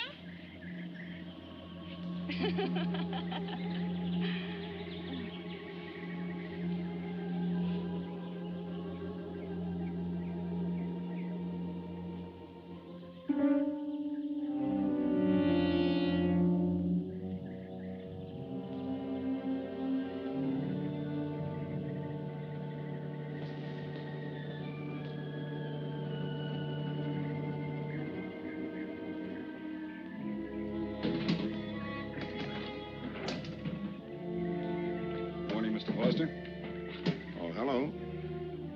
Morning, Mr. Foster. Oh, hello.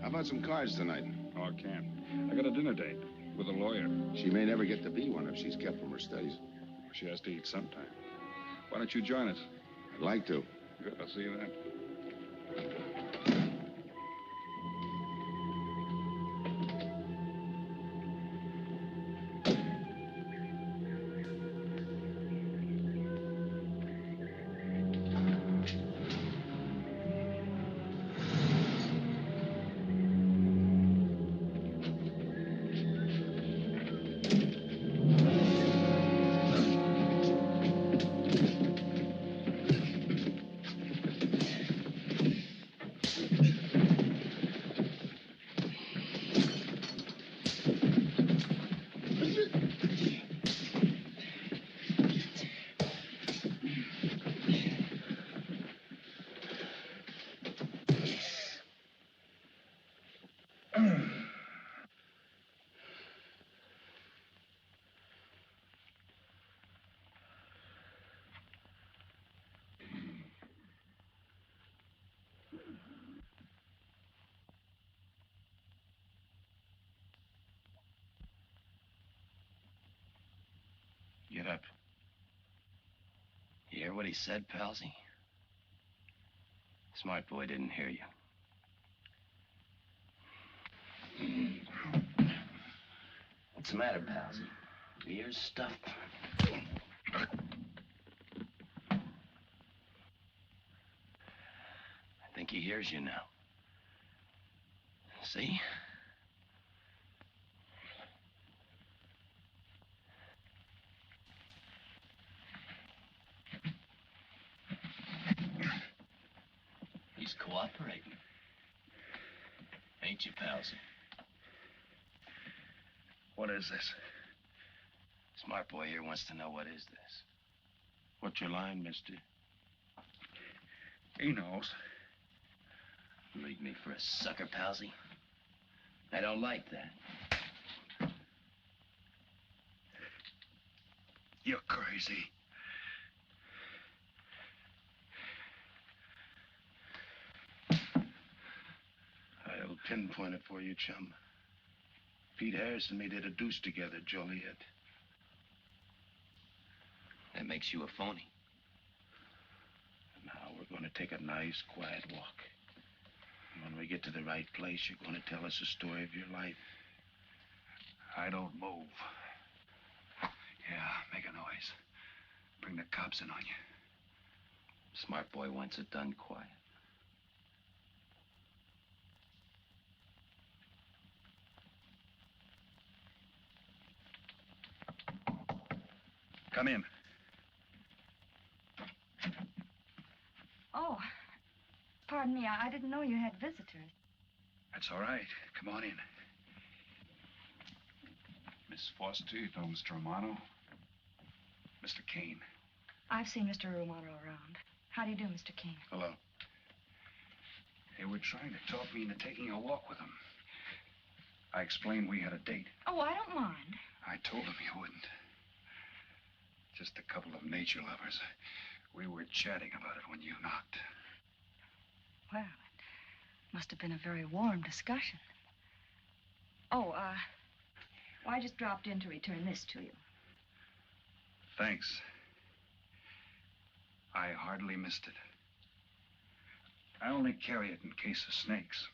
How about some cards tonight? Oh, I can't. I got a dinner date with a lawyer. She may never get to be one if she's kept from her studies. She has to eat sometime. Why don't you join us? I'd like to. Good, I'll see you then. Get up. You hear what he said, Palsy? Smart boy didn't hear you. What's the matter, Palsy? Your ears stuffed? I think he hears you now. See? He's cooperating. Ain't you, Palsy? What is this? Smart boy here wants to know what is this. What's your line, mister? He knows. Leave me for a sucker, Palsy. I don't like that. You're crazy. I'll pinpoint it for you, chum. Pete Harris and me did a deuce together, Joliet. That makes you a phony. Now we're going to take a nice, quiet walk. When we get to the right place, you're going to tell us the story of your life. I don't move. Yeah, make a noise. Bring the cops in on you. Smart boy wants it done quiet. Come in. Oh, pardon me. I didn't know you had visitors. That's all right. Come on in. Miss Foster, you know Mr. Romano? Mr. Kane. I've seen Mr. Romano around. How do you do, Mr. King? Hello. They were trying to talk me into taking a walk with them. I explained we had a date. Oh, I don't mind. I told them you wouldn't. Just a couple of nature lovers. We were chatting about it when you knocked. Well, it must have been a very warm discussion. Oh, well, I just dropped in to return this to you. Thanks. I hardly missed it. I only carry it in case of snakes.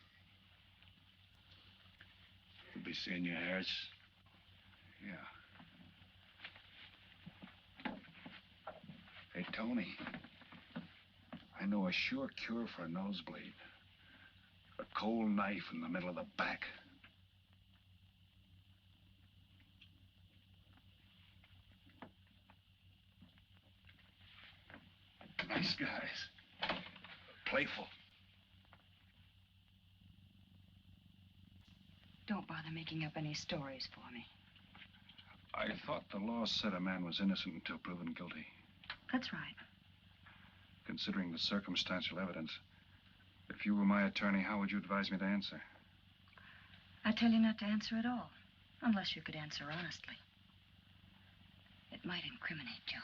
You'll be seeing your Harris? Yeah. Hey, Tony. I know a sure cure for a nosebleed. A cold knife in the middle of the back. Nice guys. Playful. Don't bother making up any stories for me. I thought the law said a man was innocent until proven guilty. That's right. Considering the circumstantial evidence, if you were my attorney, how would you advise me to answer? I tell you not to answer at all, unless you could answer honestly. It might incriminate you.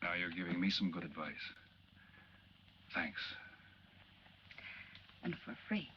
Now you're giving me some good advice. Thanks. And for free.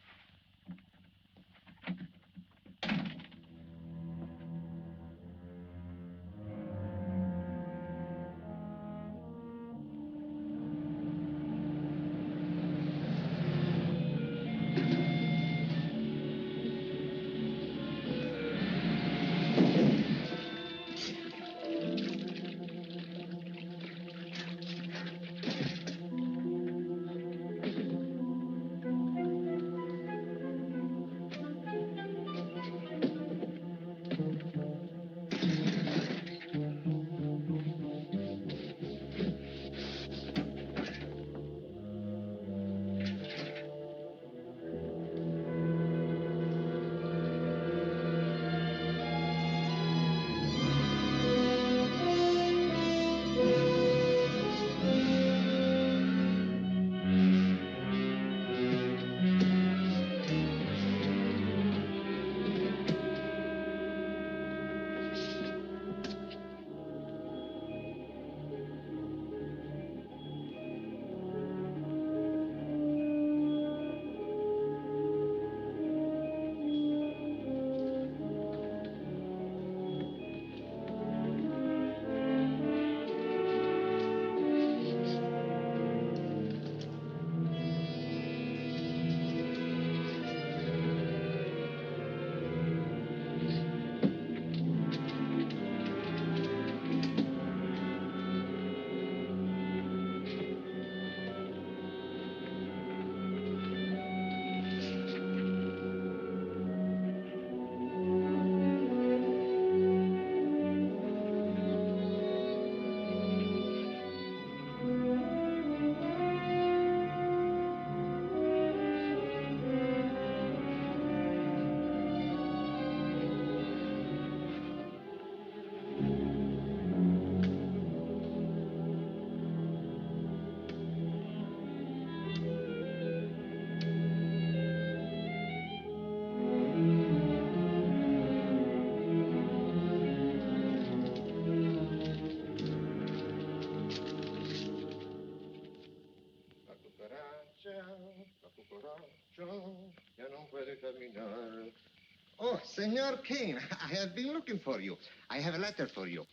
Oh, Senor Kane, I have been looking for you. I have a letter for you.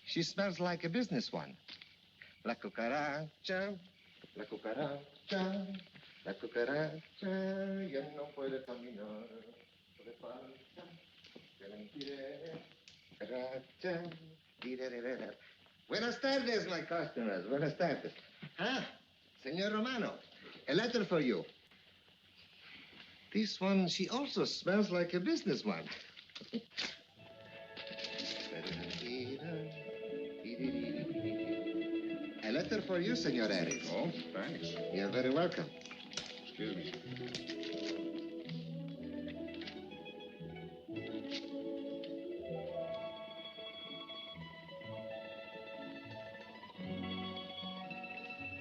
She smells like a business one. La cucaracha, La cucaracha ya no puede caminar. Le falta que la impide. Cucaracha. Dirererera. Buenas tardes, my customers. Buenas tardes. Ah, Senor Romano, a letter for you. This one, she also smells like a businessman. A letter for you, Senor Harris. Oh, thanks. You're very welcome. Excuse me.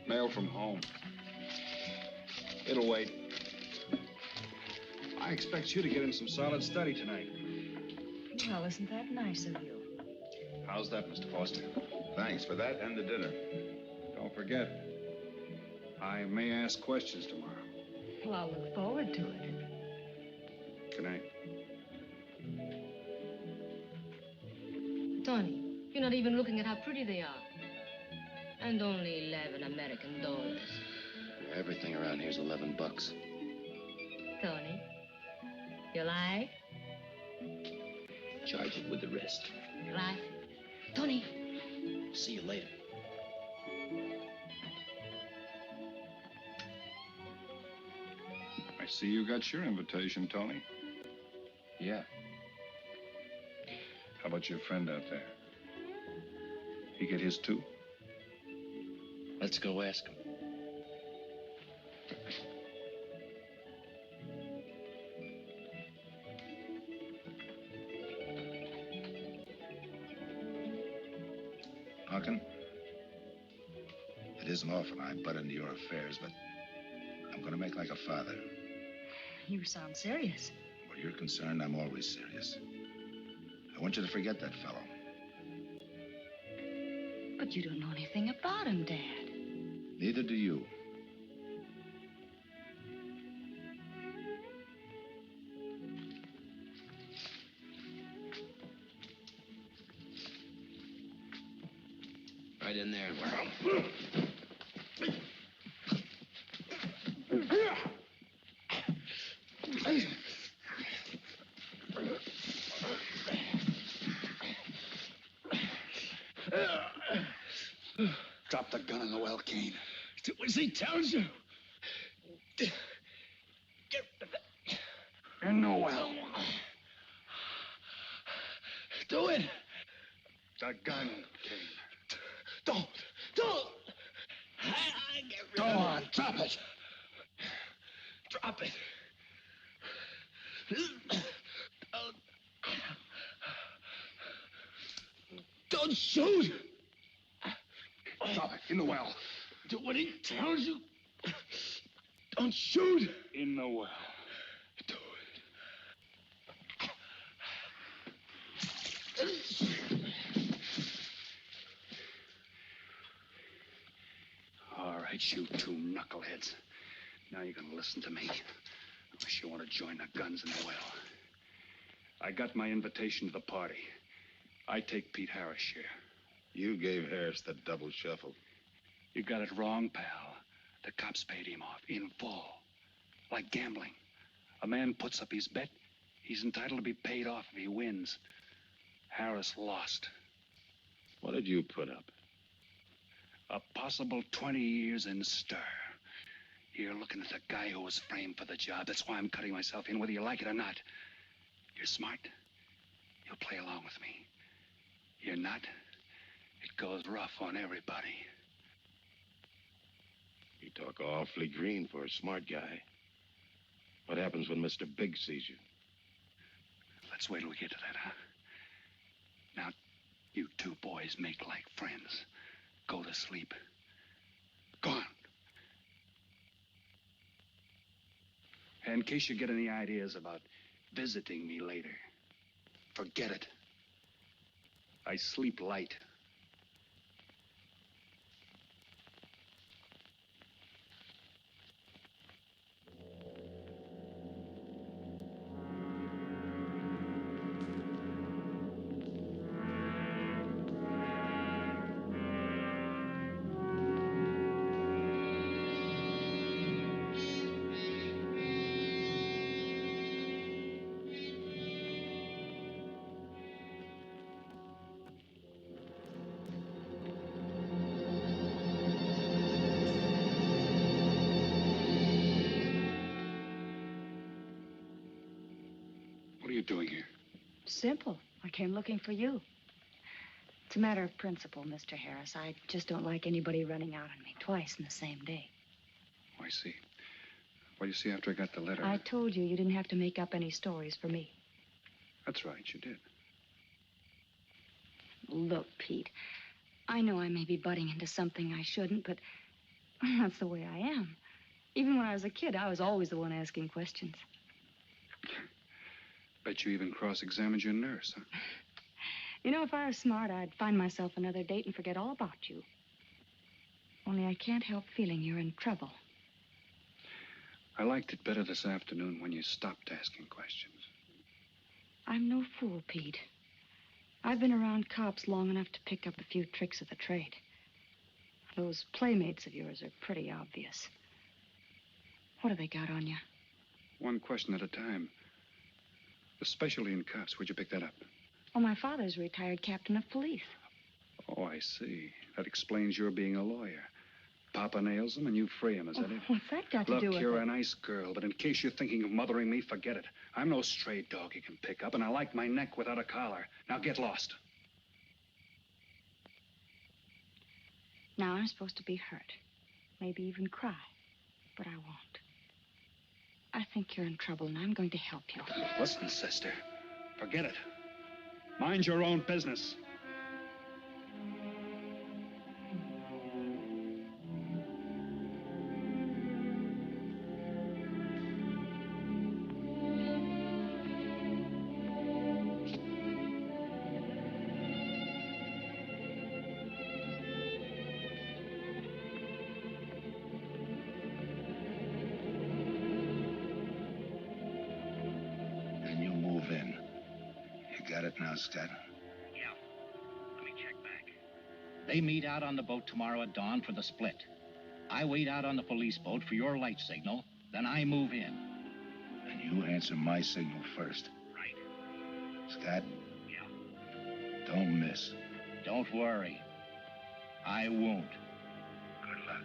Mail from home. It'll wait. I expect you to get in some solid study tonight. Well, isn't that nice of you? How's that, Mr. Foster? Thanks for that and the dinner. Don't forget, I may ask questions tomorrow. Well, I'll look forward to it. Good night. Tony, you're not even looking at how pretty they are. And only 11 American dollars. Everything around here's $11. Tony, you like? Charge it with the rest. Right. Tony. See you later. I see you got your invitation, Tony. Yeah. How about your friend out there? He get his too? Let's go ask him. Punkin, it isn't often I butt into your affairs, but I'm going to make like a father. You sound serious. Where you're concerned, I'm always serious. I want you to forget that fellow. But you don't know anything about him, Dad. Neither do you. Right in there. Drop the gun in the well, Kane. Do as he tells you. In the well. Do it. The gun, Kane. Don't. Go on, drop it. Drop it. Don't shoot. Drop it, in the well. Do what he tells you. Don't shoot. In the well. Do All right, you two knuckleheads. Now you're gonna listen to me. Unless you want to join the guns in the well. I got my invitation to the party. I take Pete Harris' share. You gave Harris the double shuffle. You got it wrong, pal. The cops paid him off in full. Like gambling. A man puts up his bet, he's entitled to be paid off if he wins. Harris lost. What did you put up? A possible 20 years in stir. You're looking at the guy who was framed for the job. That's why I'm cutting myself in, whether you like it or not. You're smart. You'll play along with me. You're not. It goes rough on everybody. You talk awfully green for a smart guy. What happens when Mr. Big sees you? Let's wait till we get to that, huh? Now, you two boys make like friends. Go to sleep. Go on. And in case you get any ideas about visiting me later, forget it. I sleep light. doing here? Simple. I came looking for you. It's a matter of principle, Mr. Harris. I just don't like anybody running out on me twice in the same day. Oh, I see. Well, you see, after I got the letter... I told you didn't have to make up any stories for me. That's right, you did. Look, Pete, I know I may be butting into something I shouldn't, but that's the way I am. Even when I was a kid, I was always the one asking questions. Bet you even cross-examined your nurse, huh? You know, if I were smart, I'd find myself another date and forget all about you. Only I can't help feeling you're in trouble. I liked it better this afternoon when you stopped asking questions. I'm no fool, Pete. I've been around cops long enough to pick up a few tricks of the trade. Those playmates of yours are pretty obvious. What have they got on you? One question at a time. Especially in cops. Where'd you pick that up? Oh, my father's a retired captain of police. Oh, I see. That explains your being a lawyer. Papa nails him and you free him, is that it? What's that got to Look, do with it? you're a nice girl, but in case you're thinking of mothering me, forget it. I'm no stray dog you can pick up, and I like my neck without a collar. Now get lost. Now I'm supposed to be hurt. Maybe even cry. But I won't. I think you're in trouble, and I'm going to help you. Listen, sister. Forget it. Mind your own business. Scott. Yeah. Let me check back. They meet out on the boat tomorrow at dawn for the split. I wait out on the police boat for your light signal, then I move in. And you answer my signal first. Right. Scott? Yeah. Don't miss. Don't worry. I won't. Good luck.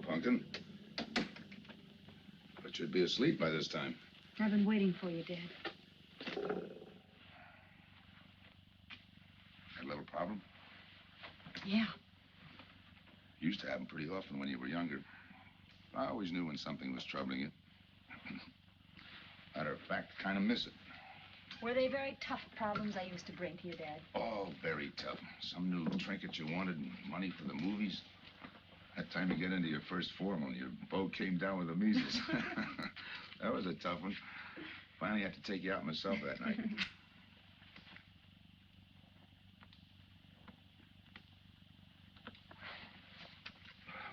Pumpkin. But you'd be asleep by this time. I've been waiting for you, Dad. Had a little problem? Yeah. Used to happen pretty often when you were younger. I always knew when something was troubling you. Matter of fact, kind of miss it. Were they very tough problems I used to bring to you, Dad? Oh, very tough. Some new trinket you wanted, money for the movies. Had time to get into your first form when your boat came down with the measles. That was a tough one. Finally had to take you out myself that night.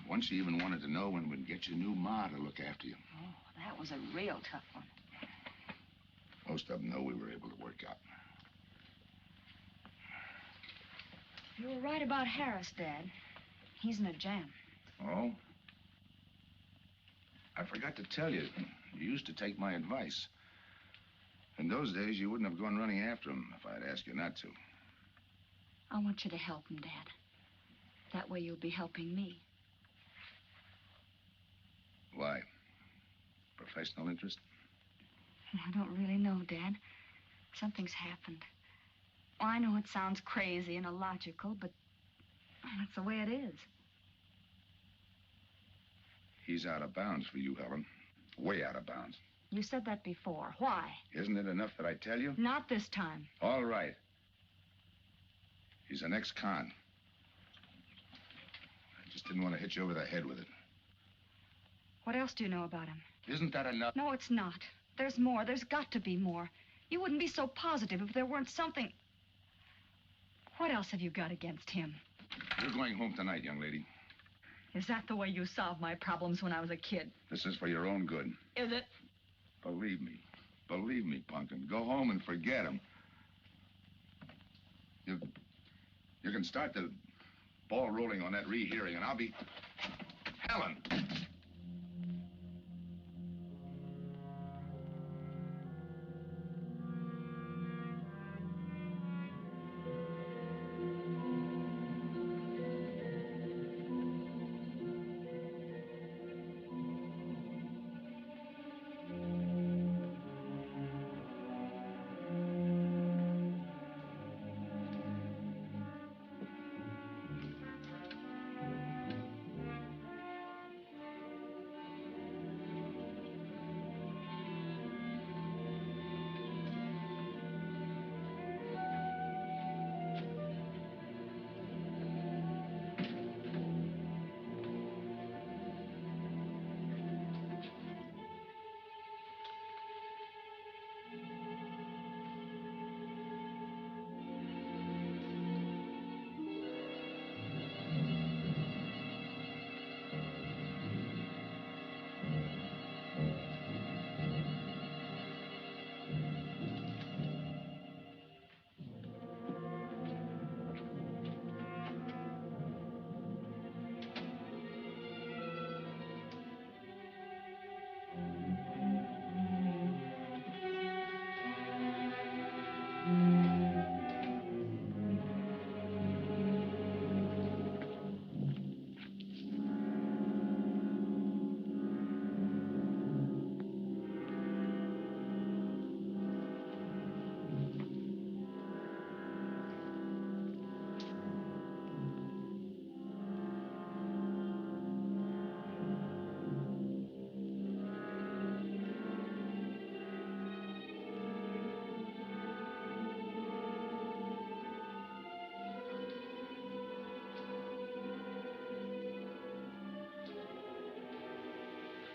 Once you even wanted to know when we'd get your new ma to look after you. Oh, that was a real tough one. Most of them know we were able to work out. You were right about Harris, Dad. He's in a jam. Oh? I forgot to tell you. You used to take my advice. In those days, you wouldn't have gone running after him if I'd asked you not to. I want you to help him, Dad. That way you'll be helping me. Why? Professional interest? I don't really know, Dad. Something's happened. Well, I know it sounds crazy and illogical, but that's the way it is. He's out of bounds for you, Helen. Way out of bounds. You said that before. Why? Isn't it enough that I tell you? Not this time. All right. He's an ex-con. I just didn't want to hit you over the head with it. What else do you know about him? Isn't that enough? No, it's not. There's more. There's got to be more. You wouldn't be so positive if there weren't something. What else have you got against him? You're going home tonight, young lady. Is that the way you solved my problems when I was a kid? This is for your own good. Is it? Believe me. Believe me, Punkin. Go home and forget him. You can start the ball rolling on that rehearing, and I'll be... Helen!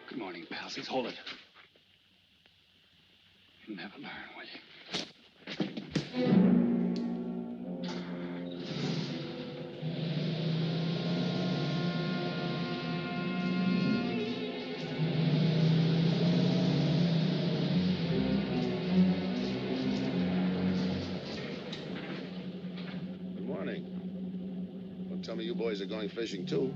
Good morning, palsies. Hold it. You'll never learn, will you? Good morning. Don't tell me you boys are going fishing, too.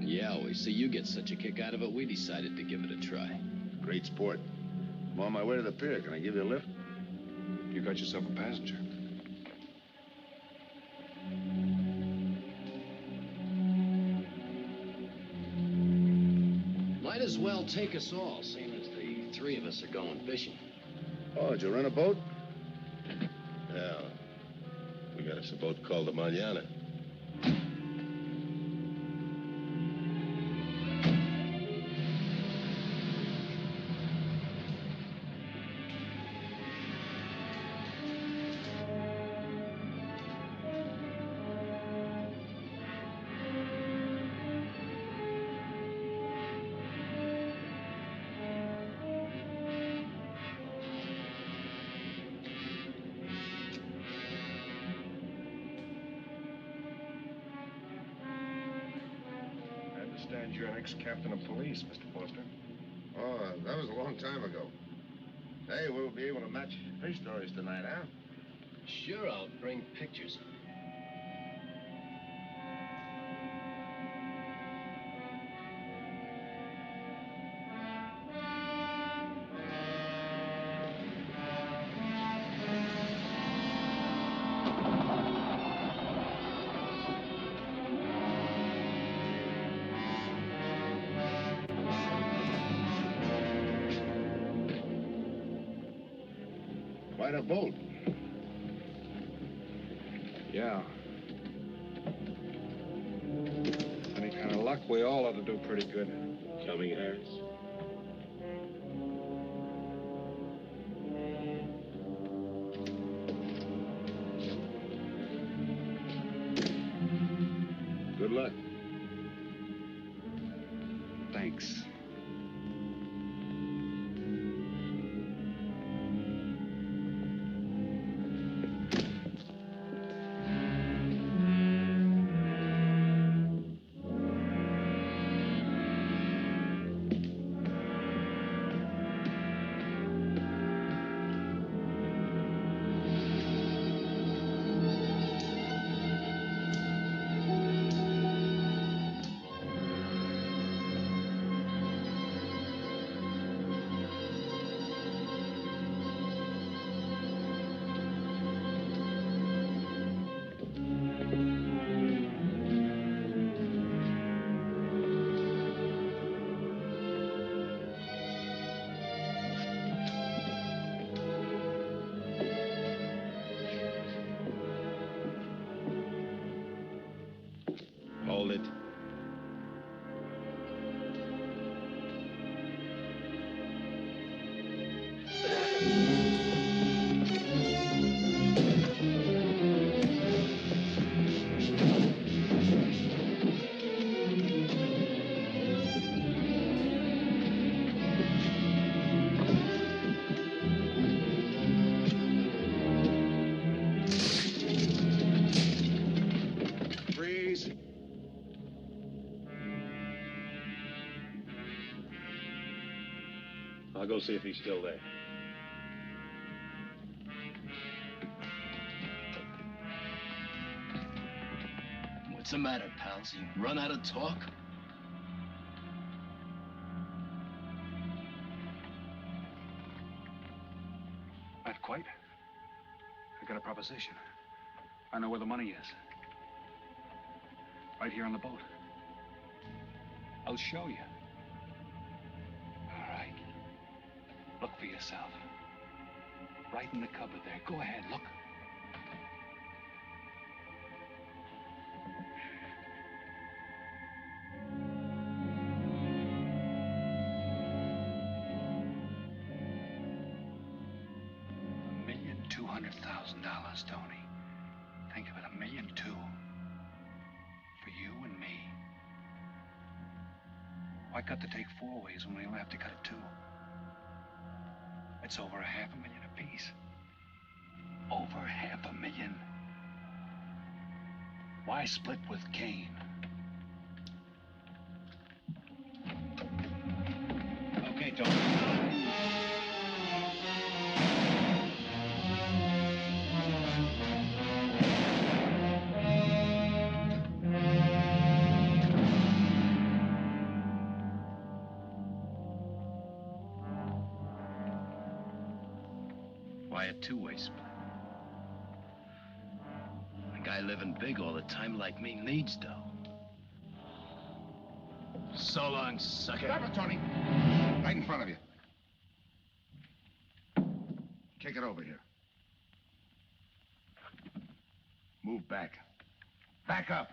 Yeah, we see you get such a kick out of it, we decided to give it a try. Great sport. I'm on my way to the pier. Can I give you a lift? You got yourself a passenger. Might as well take us all, seeing as the three of us are going fishing. Oh, did you rent a boat? Yeah. We got us a boat called the Mariana. You're an ex-captain of police, Mr. Foster. Oh, that was a long time ago. Hey, we'll be able to match fish stories tonight, huh? Sure, I'll bring pictures. Quite a boat. Yeah. Any kind of luck, we all ought to do pretty good. Coming, Harris? Good luck. Thanks. Hold it. Freeze. I'll go see if he's still there. What's the matter, pals? You run out of talk? Not quite. I got a proposition. I know where the money is. Right here on the boat. I'll show you. All right. Look for yourself. Right in the cupboard there. Go ahead, look. $1,200,000, Tony. Think of it, $1.2 million. For you and me. Why cut the take 4 ways when we only have to cut it 2? It's over $500,000 apiece. Over $500,000. Why split with Kane? Okay, Tony. Why a two-way split? A guy living big all the time like me needs dough. So long, sucker. Stop it, Tony. Right in front of you. Kick it over here. Move back. Back up.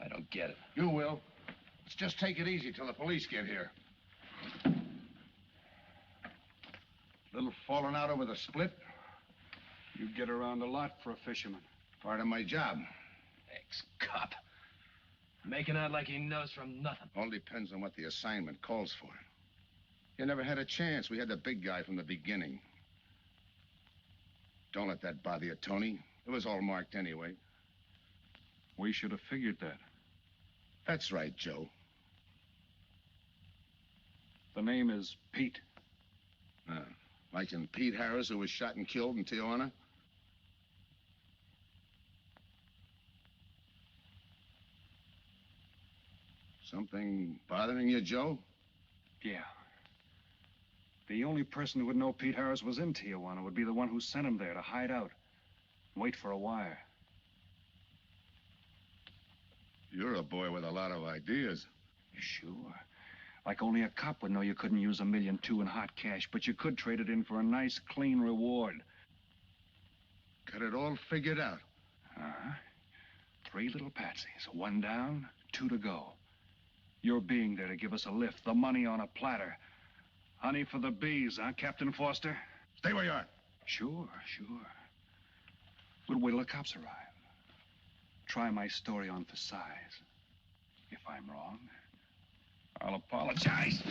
I don't get it. You will. Let's just take it easy till the police get here. Little falling out over the split. You get around a lot for a fisherman. Part of my job. Ex-cop. Making out like he knows from nothing. All depends on what the assignment calls for. You never had a chance. We had the big guy from the beginning. Don't let that bother you, Tony. It was all marked anyway. We should have figured that. That's right, Joe. The name is Pete. Like in Pete Harris, who was shot and killed in Tijuana? Something bothering you, Joe? Yeah. The only person who would know Pete Harris was in Tijuana would be the one who sent him there to hide out. Wait for a wire. You're a boy with a lot of ideas. Sure. Like only a cop would know you couldn't use $1.2 million in hot cash, but you could trade it in for a nice, clean reward. Got it all figured out. Uh-huh. 3 little patsies. 1 down, 2 to go. Your being there to give us a lift, the money on a platter. Honey for the bees, huh, Captain Foster? Stay where you are. Sure. We'll wait till the cops arrive. Try my story on for size. If I'm wrong, I'll apologize.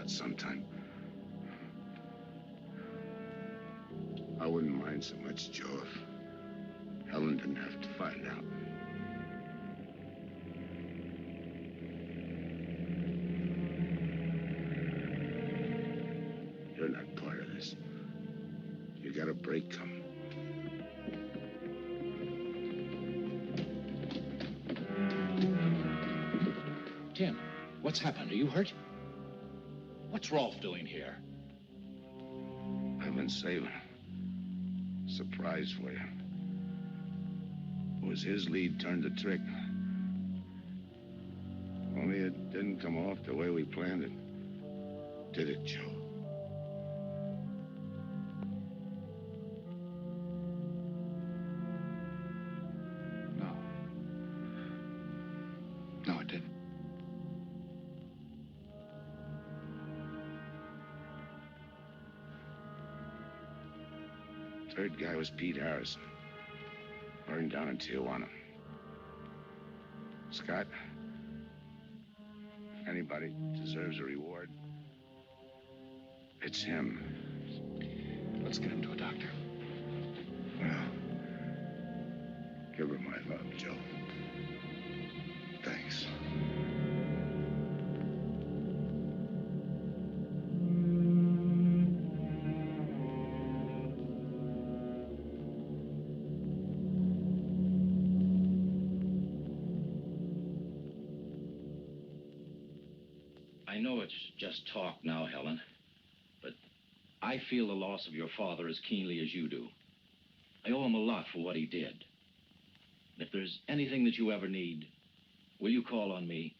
out sometime. I wouldn't mind so much, Joe, if Helen didn't have to find out. You're not part of this. You got a break coming. Tim, what's happened? Are you hurt? What's Rolf doing here? I've been saving. Surprise for you. It was his lead turned the trick. Only it didn't come off the way we planned it. Did it, Joe? No, it didn't. Third guy was Pete Harrison. Burned down in Tijuana. Scott, if anybody deserves a reward, it's him. Let's get him to a doctor. Well, give her my love, Joe. Thanks. I know it's just talk now, Helen, but I feel the loss of your father as keenly as you do. I owe him a lot for what he did. If there's anything that you ever need, will you call on me?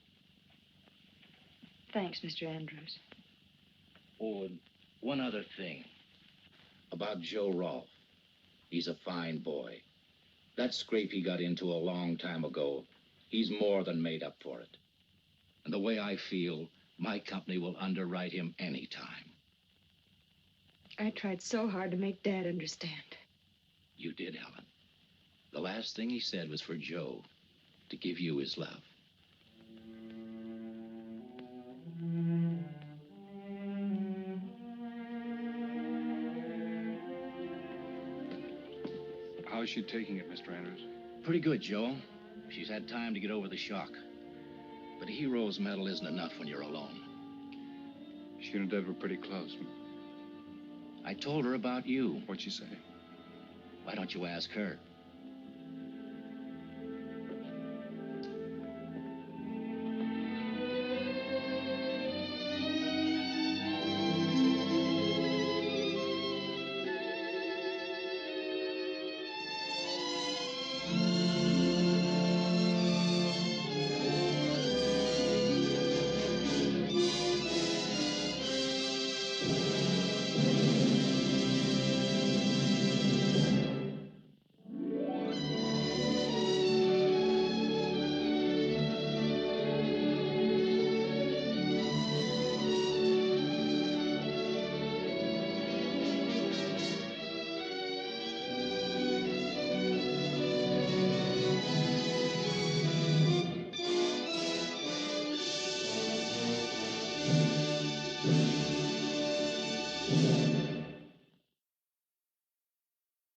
Thanks, Mr. Andrews. Oh, and one other thing. About Joe Rolfe. He's a fine boy. That scrape he got into a long time ago, he's more than made up for it. And the way I feel, my company will underwrite him any time. I tried so hard to make Dad understand. You did, Helen. The last thing he said was for Joe to give you his love. How's she taking it, Mr. Andrews? Pretty good, Joe. She's had time to get over the shock. But a hero's medal isn't enough when you're alone. She and Dad were pretty close. I told her about you. What'd she say? Why don't you ask her?